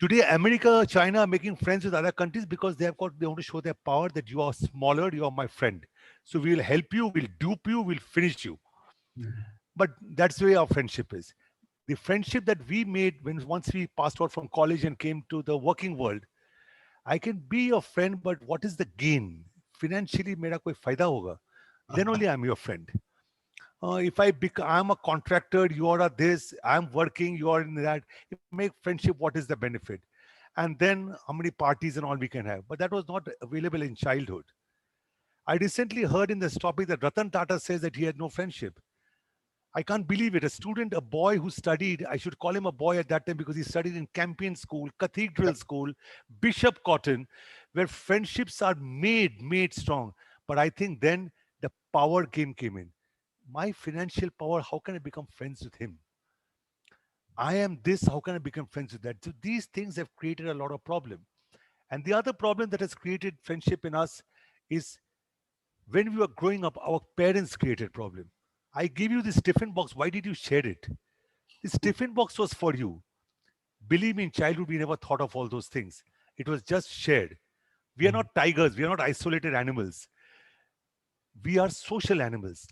Today, America, China are making friends with other countries because they want to show their power that you are smaller, you are my friend. So we'll help you, we'll dupe you, we'll finish you. But that's the way our friendship is. The friendship that we made once we passed out from college and came to the working world, I can be your friend, but what is the gain? Financially, mera koi fayda hoga. Then only I'm your friend. If I'm a contractor, you are this, I'm working, you are in that. If we make friendship, what is the benefit? And then how many parties and all we can have? But that was not available in childhood. I recently heard in this topic that Ratan Tata says that he had no friendship. I can't believe it. A student, a boy who studied, I should call him a boy at that time because he studied in Campion School, Cathedral School, Bishop Cotton, where friendships are made strong. But I think then the power game came in. My financial power, how can I become friends with him? I am this, how can I become friends with that? So these things have created a lot of problem. And the other problem that has created friendship in us is when we were growing up, our parents created problem. I gave you this tiffin box. Why did you share it? This tiffin box was for you. Believe me, in childhood, we never thought of all those things. It was just shared. We are not tigers. We are not isolated animals. We are social animals.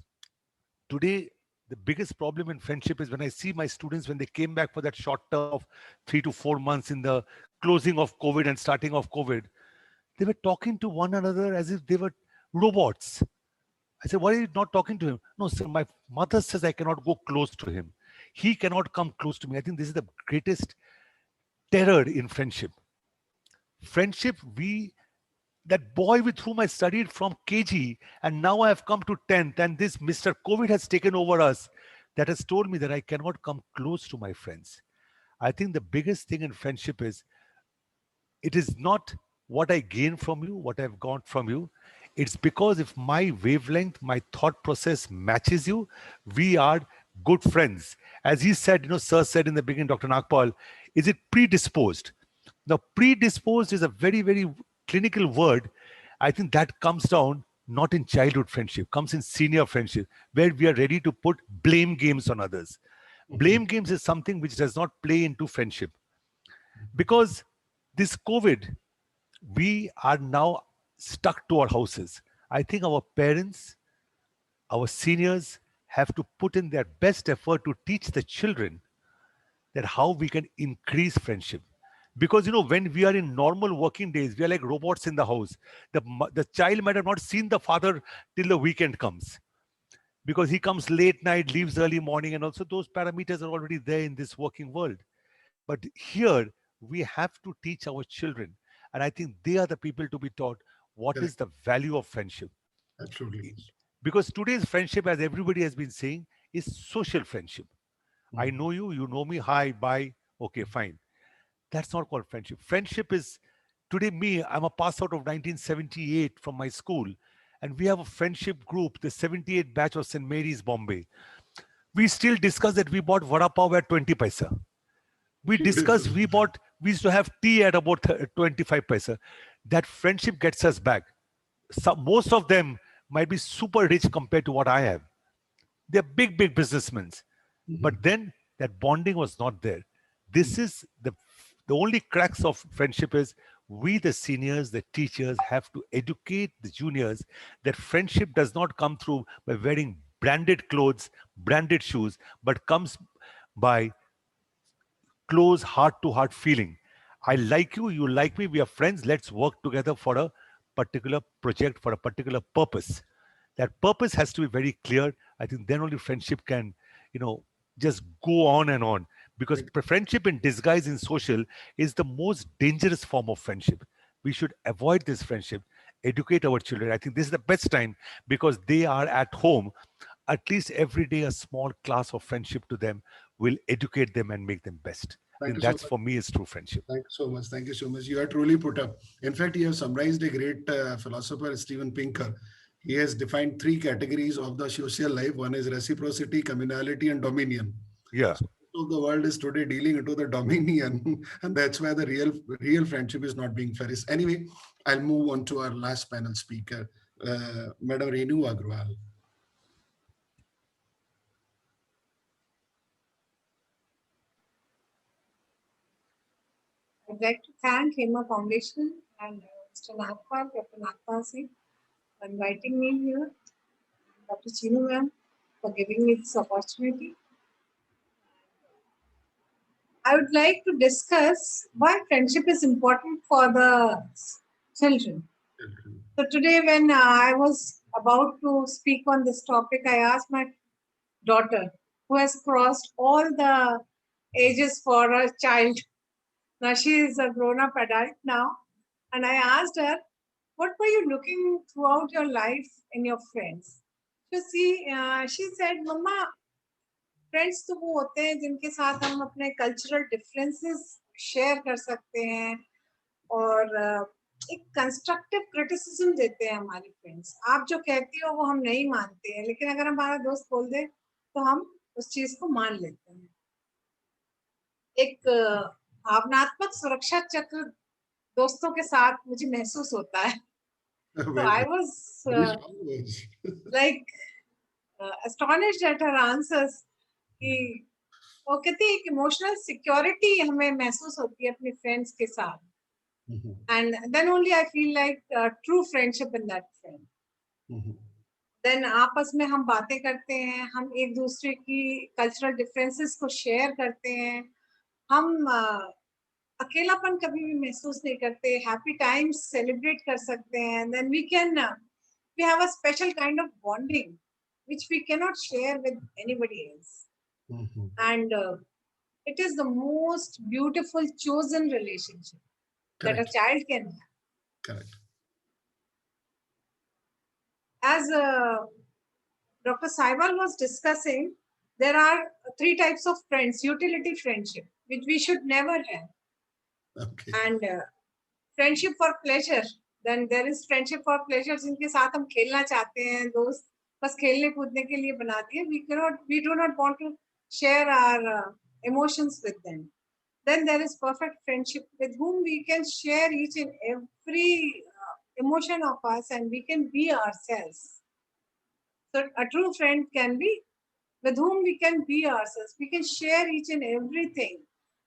Today, the biggest problem in friendship is when I see my students, when they came back for that short term of 3 to 4 months in the closing of COVID and starting of COVID, they were talking to one another as if they were robots. I said, why are you not talking to him? No, sir, my mother says I cannot go close to him. He cannot come close to me. I think this is the greatest terror in friendship. Friendship, that boy with whom I studied from KG and now I have come to 10th and this Mr. COVID has taken over us, that has told me that I cannot come close to my friends. I think the biggest thing in friendship is it is not what I gain from you, what I've got from you. It's because if my wavelength, my thought process matches you, we are good friends. As he said, sir said in the beginning, Dr. Nagpal, is it predisposed? Now, predisposed is a very, very clinical word. I think that comes down not in childhood friendship, comes in senior friendship, where we are ready to put blame games on others. Blame games is something which does not play into friendship. Because this COVID, we are now stuck to our houses. I think our parents, our seniors have to put in their best effort to teach the children that how we can increase friendship. Because when we are in normal working days, we are like robots in the house. The child might have not seen the father till the weekend comes, because he comes late night, leaves early morning, and also those parameters are already there in this working world. But here we have to teach our children, and I think they are the people to be taught what is the value of friendship. Absolutely. Because today's friendship, as everybody has been saying, is social friendship. I know you, you know me, hi, bye, okay, fine. That's not called friendship. Friendship is, today me, I'm a pass out of 1978 from my school, and we have a friendship group, the 78 batch of St. Mary's, Bombay. We still discuss that we bought vada pav at 20 paisa. We discussed, we used to have tea at about 25 paisa. That friendship gets us back. Most of them might be super rich compared to what I have. They're big businessmen. But then that bonding was not there. This is the only cracks of friendship is we, the seniors, the teachers, have to educate the juniors that friendship does not come through by wearing branded clothes, branded shoes, but comes by close heart-to-heart feeling. I like you, you like me, we are friends, let's work together for a particular project, for a particular purpose. That purpose has to be very clear. I think then only friendship can, just go on and on. Because friendship in disguise in social is the most dangerous form of friendship. We should avoid this friendship, educate our children. I think this is the best time because they are at home. At least every day, a small class of friendship to them will educate them and make them best. Thank you That's so much. for me is true friendship. Thank you so much. Thank you so much. You are truly put up. In fact, you have summarized a great philosopher, Steven Pinker. He has defined 3 categories of the social life. One is reciprocity, communality, and dominion. Yeah. So the world is today dealing into the dominion, and that's why the real friendship is not being flourished. Anyway, I'll move on to our last panel speaker, Madam Renu Agrawal. I'd like to thank HEMA Foundation and Mr. Nagpal, Dr. Nagpal Singh, for inviting me here, Dr. Chinu ma'am, for giving me this opportunity. I would like to discuss why friendship is important for the children. So today when I was about to speak on this topic, I asked my daughter, who has crossed all the ages for a child. Now she is a grown-up adult now. And I asked her, what were you looking throughout your life in your friends? So she said, Mama, friends तो वो होते हैं जिनके साथ हम अपने cultural differences share कर सकते हैं और एक कंस्ट्रक्टिव क्रिटिसिज्म देते हैं हमारे फ्रेंड्स. आप जो कहती हो वो हम नहीं मानते हैं, लेकिन अगर हमारा दोस्त बोल दे तो हम उस चीज को मान लेते हैं. एक भावनात्मक सुरक्षा चक्र दोस्तों के साथ मुझे महसूस होता है. So I was like astonished at her answers. कि वो कहती है कि इमोशनल सिक्योरिटी हमें महसूस होती है अपने फ्रेंड्स के साथ. And then only I feel like true friendship in that friend. Then आपस में हम बातें करते हैं, हम एक दूसरे की कल्चरल डिफरेंसेस को शेयर करते हैं, हम अकेलापन कभी भी महसूस नहीं करते, हैप्पी टाइम्स सेलिब्रेट कर सकते हैं. Then we have a special kind of bonding which we cannot share with anybody else. And it is the most beautiful chosen relationship that a child can have. Correct. As Dr. Saibal was discussing, there are 3 types of friends. Utility friendship, which we should never have. Okay. And friendship for pleasure. Then there is friendship for pleasure, जिनके साथ हम खेलना चाहते हैं, दोस्त बस खेलने कूदने के लिए बना दिए. We do not want to share our emotions with them. Then there is perfect friendship with whom we can share each and every emotion of us and we can be ourselves. So a true friend can be with whom we can be ourselves. We can share each and everything.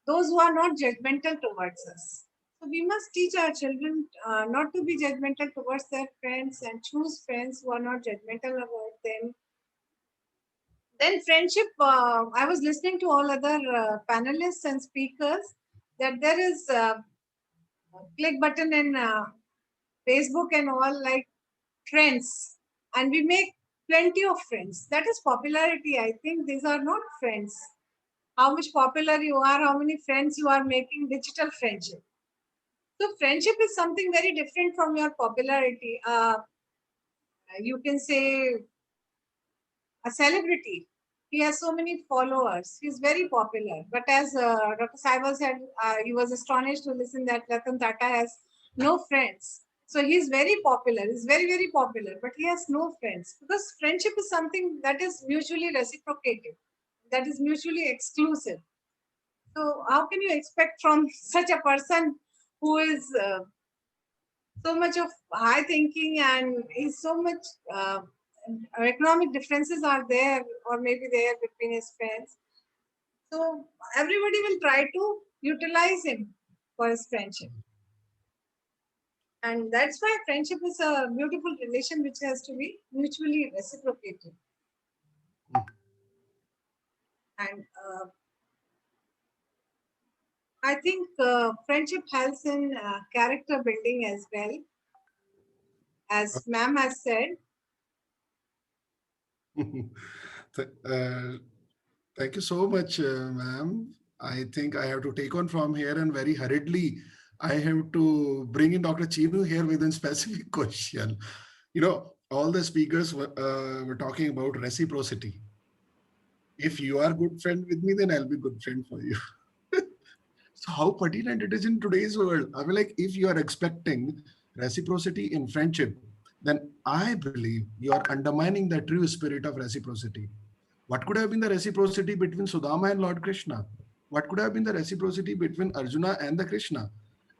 Those who are not judgmental towards us. So we must teach our children not to be judgmental towards their friends and choose friends who are not judgmental about them. Then friendship, I was listening to all other panelists and speakers that there is a click button in Facebook and all like friends, and we make plenty of friends. That is popularity. I think these are not friends. How much popular you are, how many friends you are making, digital friendship. So friendship is something very different from your popularity. You can say a celebrity. He has so many followers. He's very popular. But as Dr. Saibal said, he was astonished to listen that Ratan Tata has no friends. So he's very popular. He's very, very popular. But he has no friends. Because friendship is something that is mutually reciprocated. That is mutually exclusive. So how can you expect from such a person who is so much of high thinking and is so much economic differences are there or maybe there between his friends. So everybody will try to utilize him for his friendship. And that's why friendship is a beautiful relation which has to be mutually reciprocated. And I think friendship helps in character building as well. As ma'am has said. Thank you so much, ma'am. I think I have to take on from here and very hurriedly, I have to bring in Dr. Chinu here with a specific question. You know, all the speakers were talking about reciprocity. If you are good friend with me, then I'll be good friend for you. So how pertinent it is in today's world. I mean, like, if you are expecting reciprocity in friendship, then I believe you are undermining the true spirit of reciprocity. What could have been the reciprocity between Sudama and Lord Krishna? What could have been the reciprocity between Arjuna and the Krishna?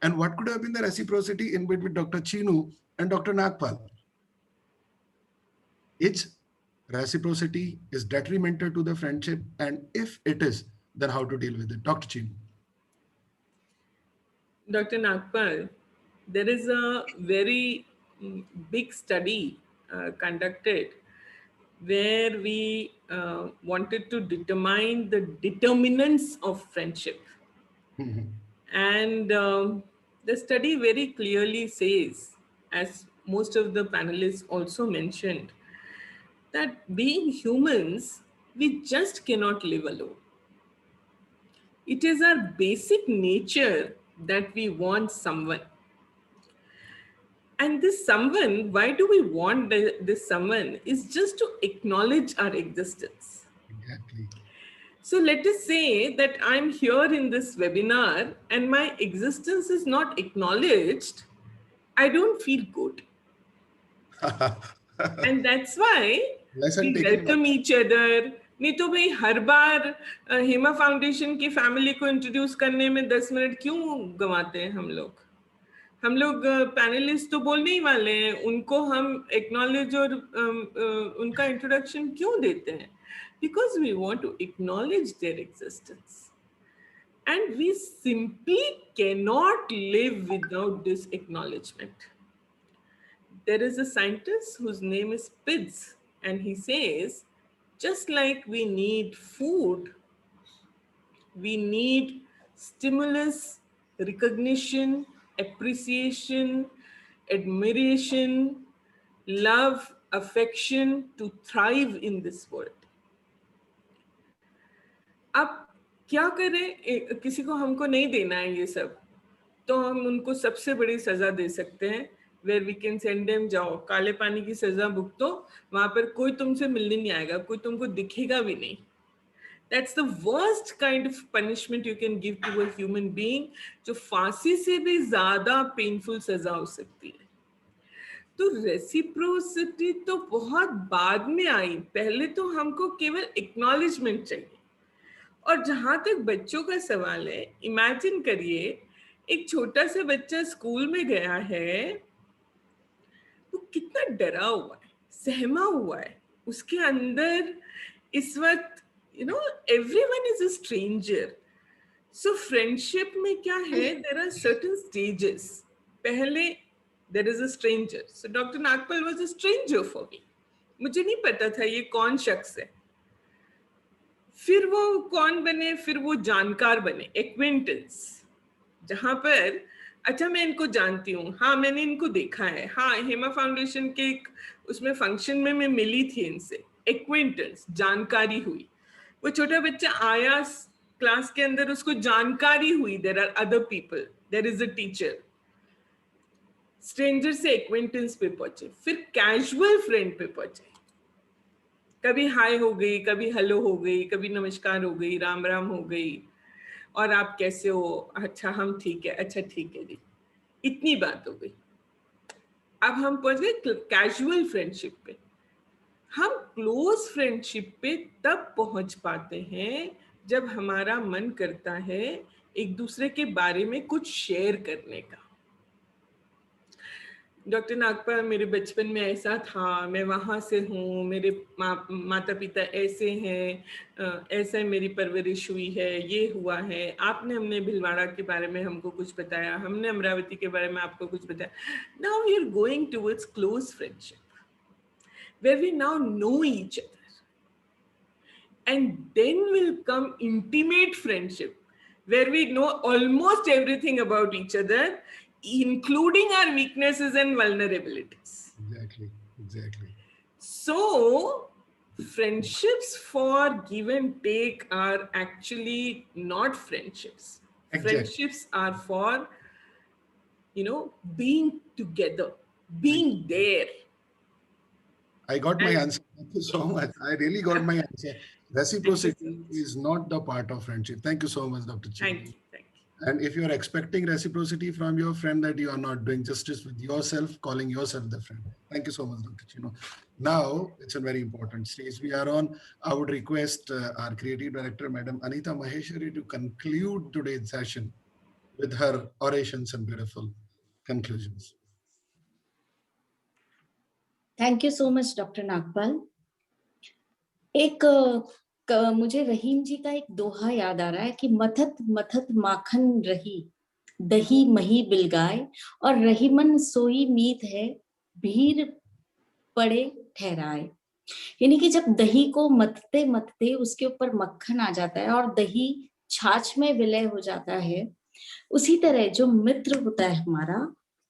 And what could have been the reciprocity in between Dr. Chinu and Dr. Nagpal? Its reciprocity is detrimental to the friendship, and if it is, then how to deal with it? Dr. Chinu. Dr. Nagpal, there is a very big study conducted where we wanted to determine the determinants of friendship. And the study very clearly says, as most of the panelists also mentioned, that being humans, we just cannot live alone. It is our basic nature that we want someone. And this someone, why do we want this someone? Is just to acknowledge our existence. Exactly. So let us say that I'm here in this webinar and my existence is not acknowledged. I don't feel good. And that's why Lesson we taken. welcome each other. नहीं तो भाई हर बार Hema foundation की family को introduce करने में 10 minute क्यों गंवाते हैं हम लोग पैनलिस्ट तो बोलने ही वाले हैं, उनको हम एक्नॉलेज और उनका इंट्रोडक्शन क्यों देते हैं? Because we want to acknowledge their existence and we simply cannot live without this acknowledgement. There is a scientist whose name is Pitts, and he says, just like we need food, we need stimulus, recognition, appreciation, admiration, love, affection to thrive in this world. अब क्या करें? किसी को हमको नहीं देना है ये सब, तो हम उनको सबसे बड़ी सजा दे सकते हैं, where we can send them, जाओ काले पानी की सजा भुगतो, वहां पर कोई तुमसे मिलने नहीं आएगा, कोई तुमको दिखेगा भी नहीं. That's the worst kind of punishment you can give to a human being, जो फांसी से भी ज्यादा पेनफुल सजा हो सकती है. तो रेसिप्रोसिटी तो बहुत बाद में आई, पहले तो हमको केवल एक्नॉलेजमेंट चाहिए. और जहां तक बच्चों का सवाल है, इमेजिन करिए एक छोटा सा बच्चा स्कूल में गया है, वो कितना डरा हुआ है, सहमा हुआ है, उसके अंदर इस वक्त everyone is a stranger. So friendship में क्या है, there are certain stages. पहले there is a stranger. So Dr. Nagpal was a stranger for me. मुझे नहीं पता था ये कौन शख्स है. फिर वो कौन बने, फिर वो जानकार बने, एक्वेंटेंस, जहां पर अच्छा मैं इनको जानती हूँ, हाँ मैंने इनको देखा है, हाँ हेमा फाउंडेशन के एक उसमें फंक्शन में मैं मिली थी इनसे, एक्वेंटेंस, जानकारी हुई. वो छोटा बच्चा आया क्लास के अंदर, उसको जानकारी हुई, there are other people, there is a teacher. Stranger से एक्वेंटेंस पे पहुंचे, फिर कैजुअल फ्रेंड पे पहुंचे. कभी हाय हो गई, कभी हेलो हो गई, कभी नमस्कार हो गई, राम राम हो गई, और आप कैसे हो, अच्छा हम ठीक है, अच्छा ठीक है जी, इतनी बात हो गई. अब हम पहुंच गए कैजुअल फ्रेंडशिप पे. हम क्लोज फ्रेंडशिप पे तब पहुंच पाते हैं जब हमारा मन करता है एक दूसरे के बारे में कुछ शेयर करने का. डॉक्टर नागपाल, मेरे बचपन में ऐसा था, मैं वहाँ से हूँ, मेरे माता पिता ऐसे हैं, ऐसा मेरी परवरिश हुई है, ये हुआ है, आपने हमने भिलवाड़ा के बारे में हमको कुछ बताया, हमने अमरावती के बारे में आपको कुछ बताया. Now we are going towards close friendship, where we now know each other. And then will come intimate friendship, where we know almost everything about each other, including our weaknesses and vulnerabilities. Exactly. So friendships for give and take are actually not friendships. Exactly. Friendships are for, being together, being there. I got my answer. Thank you so much. I really got my answer. Reciprocity is not the part of friendship. Thank you so much, Dr. Chino. Thank you. And if you are expecting reciprocity from your friend, that you are not doing justice with yourself, calling yourself the friend. Thank you so much, Dr. Chino. Now, it's a very important stage we are on. I would request our creative director, Madam Anita Maheshwari, to conclude today's session with her orations and beautiful conclusions. Thank you so much doctor Nagpal. एक मुझे रहीम जी का एक दोहा याद आ रहा है कि मथत मथत माखन रही, दही मही बिलगाए और रहीमन सोई मीत है, भीड़ पड़े ठहराए। यानी कि जब दही को मथते मथते उसके ऊपर मक्खन आ जाता है और दही छाछ में विलय हो जाता है, उसी तरह जो मित्र होता है हमारा,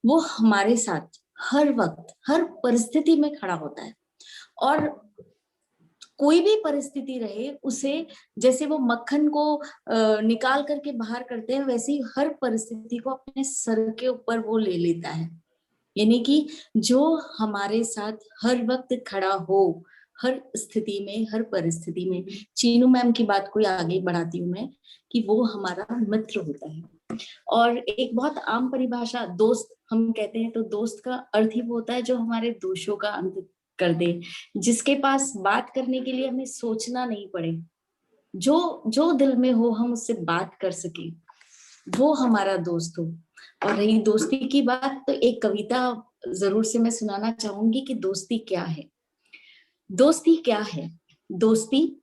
वो हमारे साथ हर वक्त हर परिस्थिति में खड़ा होता है। और कोई भी परिस्थिति रहे उसे, जैसे वो मक्खन को निकाल करके बाहर करते हैं, वैसे ही हर परिस्थिति को अपने सर के ऊपर वो ले लेता है। यानी कि जो हमारे साथ हर वक्त खड़ा हो, हर स्थिति में, हर परिस्थिति में। चीनू मैम की बात को आगे बढ़ाती हूँ मैं, कि वो हमारा मित्र होता है। और एक बहुत आम परिभाषा दोस्त हम कहते हैं, तो दोस्त का अर्थ ही वो होता है जो हमारे दोषों का अंत कर दे, जिसके पास बात करने के लिए हमें सोचना नहीं पड़े, जो जो दिल में हो हम उससे बात कर सके, वो हमारा दोस्त हो। और रही दोस्ती की बात, तो एक कविता जरूर से मैं सुनाना चाहूंगी कि दोस्ती क्या है। दोस्ती क्या है? दोस्ती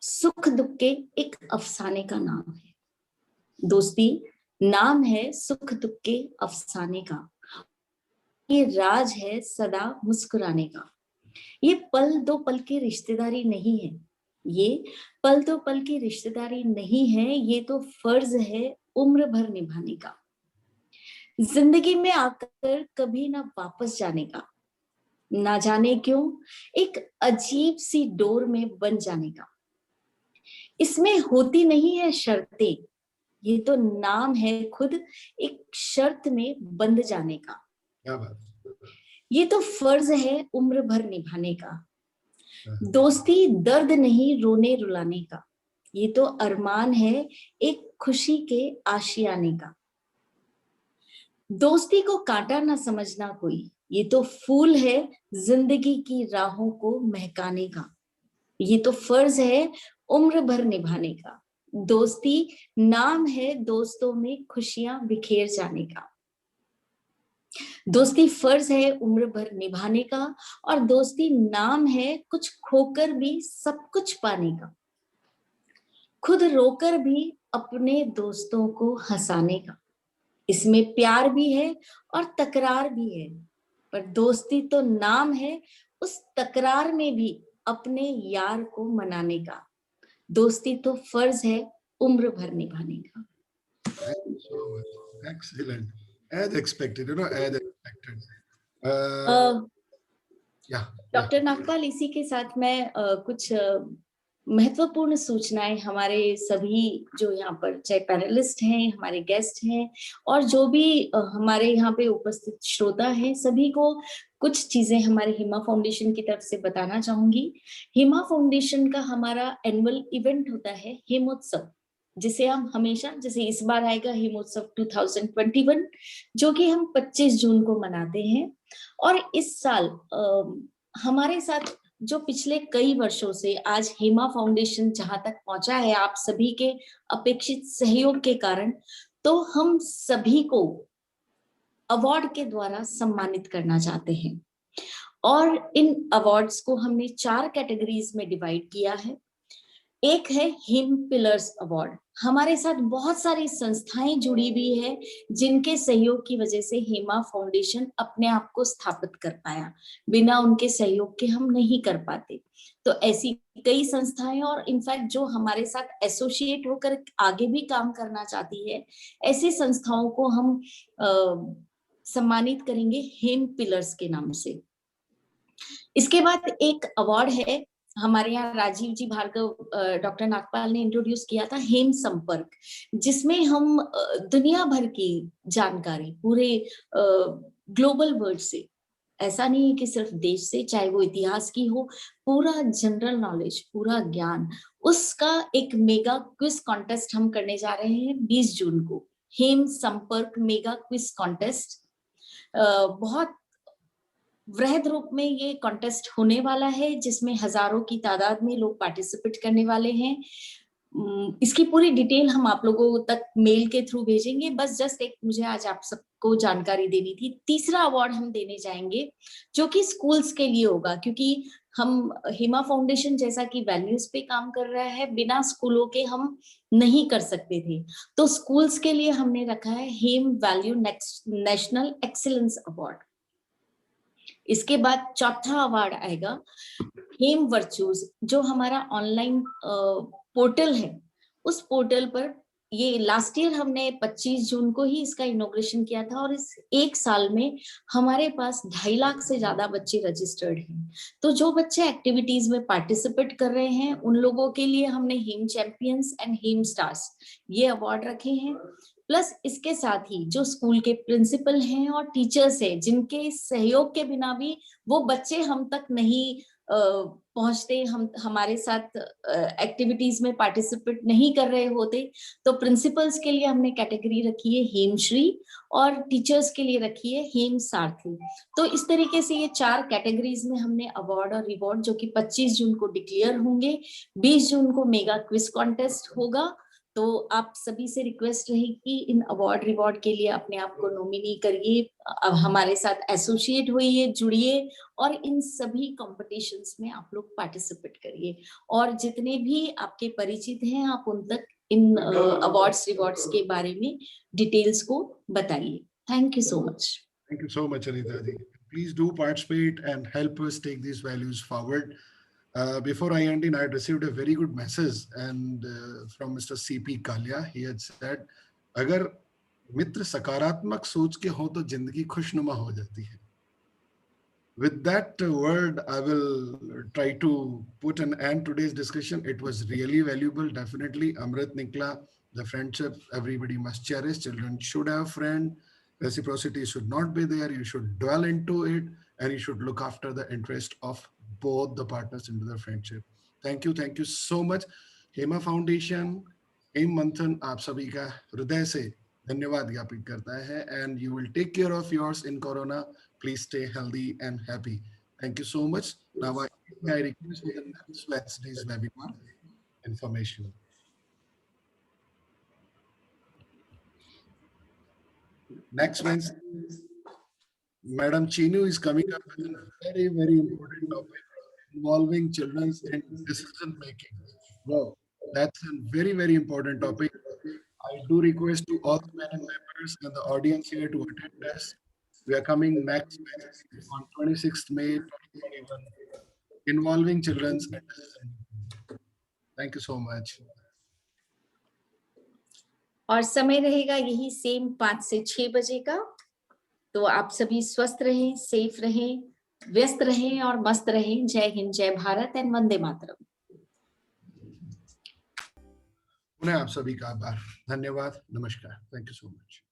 सुख दुख के एक अफसाने का नाम है। दोस्ती नाम है सुख दुख के अफसाने का, ये राज है सदा मुस्कुराने का। ये पल दो पल की रिश्तेदारी नहीं है, ये पल दो पल की रिश्तेदारी नहीं है, ये तो फर्ज है उम्र भर निभाने का। जिंदगी में आकर कभी ना वापस जाने का, ना जाने क्यों एक अजीब सी डोर में बन जाने का। इसमें होती नहीं है शर्तें, ये तो नाम है खुद एक शर्त में बंध जाने का। क्या बात। ये तो फर्ज है उम्र भर निभाने का। दोस्ती दर्द नहीं रोने रुलाने का, ये तो अरमान है एक खुशी के आशियाने का। दोस्ती को कांटा ना समझना कोई, ये तो फूल है जिंदगी की राहों को महकाने का। ये तो फर्ज है उम्र भर निभाने का। दोस्ती नाम है दोस्तों में खुशियां बिखेर जाने का। दोस्ती फर्ज है उम्र भर निभाने का, और दोस्ती नाम है कुछ खोकर भी सब कुछ पाने का। खुद रोकर भी अपने दोस्तों को हंसाने का। इसमें प्यार भी है और तकरार भी है, पर दोस्ती तो नाम है उस तकरार में भी अपने यार को मनाने का। दोस्ती तो फर्ज है उम्र भर निभाने का। Thank you so much. Excellent. As expected, as expected. Yeah. Doctor Nagpal, इसी के साथ मैं कुछ महत्वपूर्ण सूचनाएं हमारे सभी जो यहाँ पर चाहे पैनलिस्ट हैं, हमारे गेस्ट हैं, और जो भी हमारे यहाँ पे उपस्थित श्रोता हैं, सभी को कुछ चीजें हमारे हिमा फाउंडेशन की तरफ से बताना चाहूंगी। हिमा फाउंडेशन का हमारा एनुअल इवेंट होता है हेमोत्सव, जिसे हम हमेशा, जैसे इस बार आएगा हेमोत्सव 2021, जो कि हम 25 जून को मनाते हैं। और इस साल हमारे साथ जो पिछले कई वर्षों से आज हेमा फाउंडेशन जहां तक पहुंचा है, आप सभी के अपेक्षित सहयोग के कारण, तो हम सभी को अवार्ड के द्वारा सम्मानित करना चाहते हैं। और इन अवार्ड्स को हमने 4 कैटेगरीज में डिवाइड किया है। एक है हिम पिलर्स अवार्ड। हमारे साथ बहुत सारी संस्थाएं जुड़ी हुई है, जिनके सहयोग की वजह से हेमा फाउंडेशन अपने आप को स्थापित कर पाया। बिना उनके सहयोग के हम नहीं कर पाते। तो ऐसी कई संस्थाएं, और इनफैक्ट जो हमारे साथ एसोसिएट होकर आगे भी काम करना चाहती है, ऐसी संस्थाओं को हम सम्मानित करेंगे हेम पिलर्स के नाम से। इसके बाद एक अवार्ड है, हमारे यहाँ राजीव जी भार्गव डॉक्टर नागपाल ने इंट्रोड्यूस किया था, हेम संपर्क, जिसमें हम दुनिया भर की जानकारी पूरे ग्लोबल वर्ल्ड से, ऐसा नहीं है कि सिर्फ देश से, चाहे वो इतिहास की हो, पूरा जनरल नॉलेज, पूरा ज्ञान, उसका एक मेगा क्विज कॉन्टेस्ट हम करने जा रहे हैं 20 जून को। हेम संपर्क मेगा क्विज कॉन्टेस्ट बहुत वृहद रूप में ये कॉन्टेस्ट होने वाला है, जिसमें हजारों की तादाद में लोग पार्टिसिपेट करने वाले हैं। इसकी पूरी डिटेल हम आप लोगों तक मेल के थ्रू भेजेंगे। बस जस्ट एक मुझे आज आप सब को जानकारी देनी थी। तीसरा अवार्ड हम देने जाएंगे जो कि स्कूल्स के लिए होगा, क्योंकि हम हेमा फाउंडेशन जैसा कि वैल्यूज पे काम कर रहा है, बिना स्कूलों के हम नहीं कर सकते थे। तो स्कूल्स के लिए हमने रखा है हेम वैल्यू नेशनल एक्सीलेंस अवार्ड। इसके बाद चौथा अवार्ड आएगा हेम वर्चूज, जो हमारा ऑनलाइन पोर्टल है। उस पोर्टल पर ये लास्ट ईयर हमने 25 जून को ही इसका इनॉग्रेशन किया था, और इस एक साल में हमारे पास 2.5 लाख से ज्यादा बच्चे रजिस्टर्ड हैं। तो जो बच्चे एक्टिविटीज में पार्टिसिपेट कर रहे हैं उन लोगों के लिए हमने हेम चैंपियंस एंड हेम स्टार्स ये अवार्ड रखे हैं। प्लस इसके साथ ही जो स्कूल के प्रिंसिपल हैं और टीचर्स हैं, जिनके सहयोग के बिना भी वो बच्चे हम तक नहीं पहुंचते, हम हमारे साथ एक्टिविटीज में पार्टिसिपेट नहीं कर रहे होते, तो प्रिंसिपल्स के लिए हमने कैटेगरी रखी है हेमश्री और टीचर्स के लिए रखी है हेम सारथी। तो इस तरीके से ये 4 कैटेगरीज में हमने अवार्ड और रिवॉर्ड, जो कि 25 जून को डिक्लेयर होंगे। 20 जून को मेगा क्विज कॉन्टेस्ट होगा। तो आप सभी से रिक्वेस्ट रहेगी इन अवार्ड रिवॉर्ड के लिए अपने आप को नॉमिनी करिए, अब हमारे साथ एसोसिएट होइए, जुड़िए और इन सभी कॉम्पिटिशन्स में आप लोग पार्टिसिपेट करिए। और जितने भी आपके परिचित हैं आप उन तक इन अवार्ड्स रिवॉर्ड्स के बारे में डिटेल्स को बताइए। Thank you so much. Thank you so much, Anita ji. Please do participate and help us take these values forward. Before I end in, I had received a very good message and from Mr. C.P. Kalia. He had said, अगर मित्र सकारात्मक सोच के हो तो जिंदगी खुशनुमा हो जाती है. With that word, I will try to put an end to today's discussion. It was really valuable. Definitely, Amrit Nikla, the friendship everybody must cherish. Children should have friends. Reciprocity should not be there. You should dwell into it, and you should look after the interest of both the partners into the friendship. Thank you so much. Hema foundation, Hem Manthan, आप सभी का हृदय से धन्यवाद ज्ञापित करता है. And you will take care of yours in Corona. Please stay healthy and happy. Thank you so much. Now I request for the next Wednesday's webinar information. Next Wednesday, Madam Chinu is coming up with a very, very important topic involving children in decision making. Wow, that's a very, very important topic. I do request to all the panel members and the audience here to attend this. We are coming next Wednesday on 26th May 2021, involving children's and decision making. Thank you so much. और समय रहेगा यही same 5 से 6 बजे का। तो आप सभी स्वस्थ रहें, सेफ रहें, व्यस्त रहें और मस्त रहें। जय हिंद, जय भारत एंड वंदे मातरम। पुनः आप सभी का आभार, धन्यवाद, नमस्कार. Thank you so much.